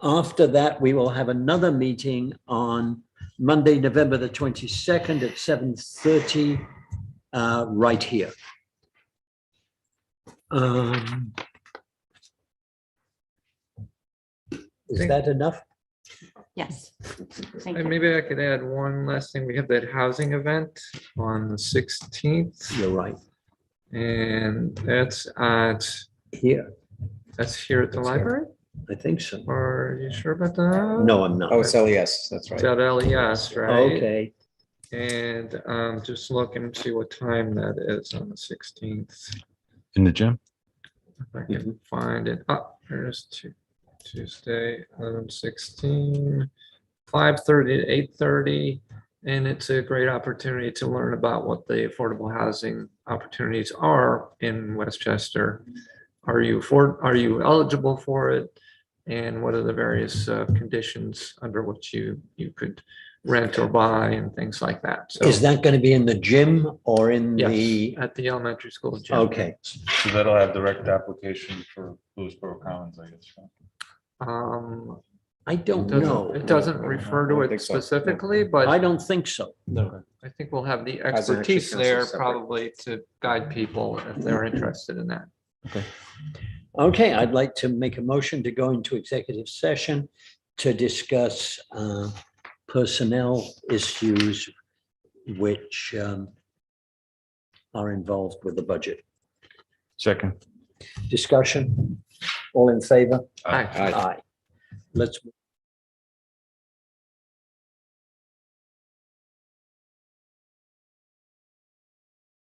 After that, we will have another meeting on Monday, November the 22nd at 7:30, right here. Is that enough? Yes. Thank And you. maybe I could add one last thing. We have that housing event on the 16th. You're right. And that's at, Here, that's here at the library? I think so. Are you sure about that? No, I'm not. Oh, it's LES, that's right. It's at LES, right? Okay, And just looking to see what time that is on the 16th. In the gym? If I can find it. Oh, there's Tuesday, 11/16, 5:30 to 8:30. And it's a great opportunity to learn about what the affordable housing opportunities are in Westchester. Are you eligible for it? And what are the various conditions under which you could rent or buy and things like that? So, Is that going to be in the gym or in yes, the? at the elementary school gym. Okay. So that'll have direct application for Lewisboro Commons, I guess. Um, I don't doesn't- know. It doesn't refer to I it think so. specifically, I but don't think so. No. I think we'll have the As an extra expertise council there separate. probably to guide people if they're interested in that. Okay, I'd like to make a motion to go into executive session to discuss personnel issues which are involved with the budget. Second. Discussion, all in favor? Aye. Aye. Let's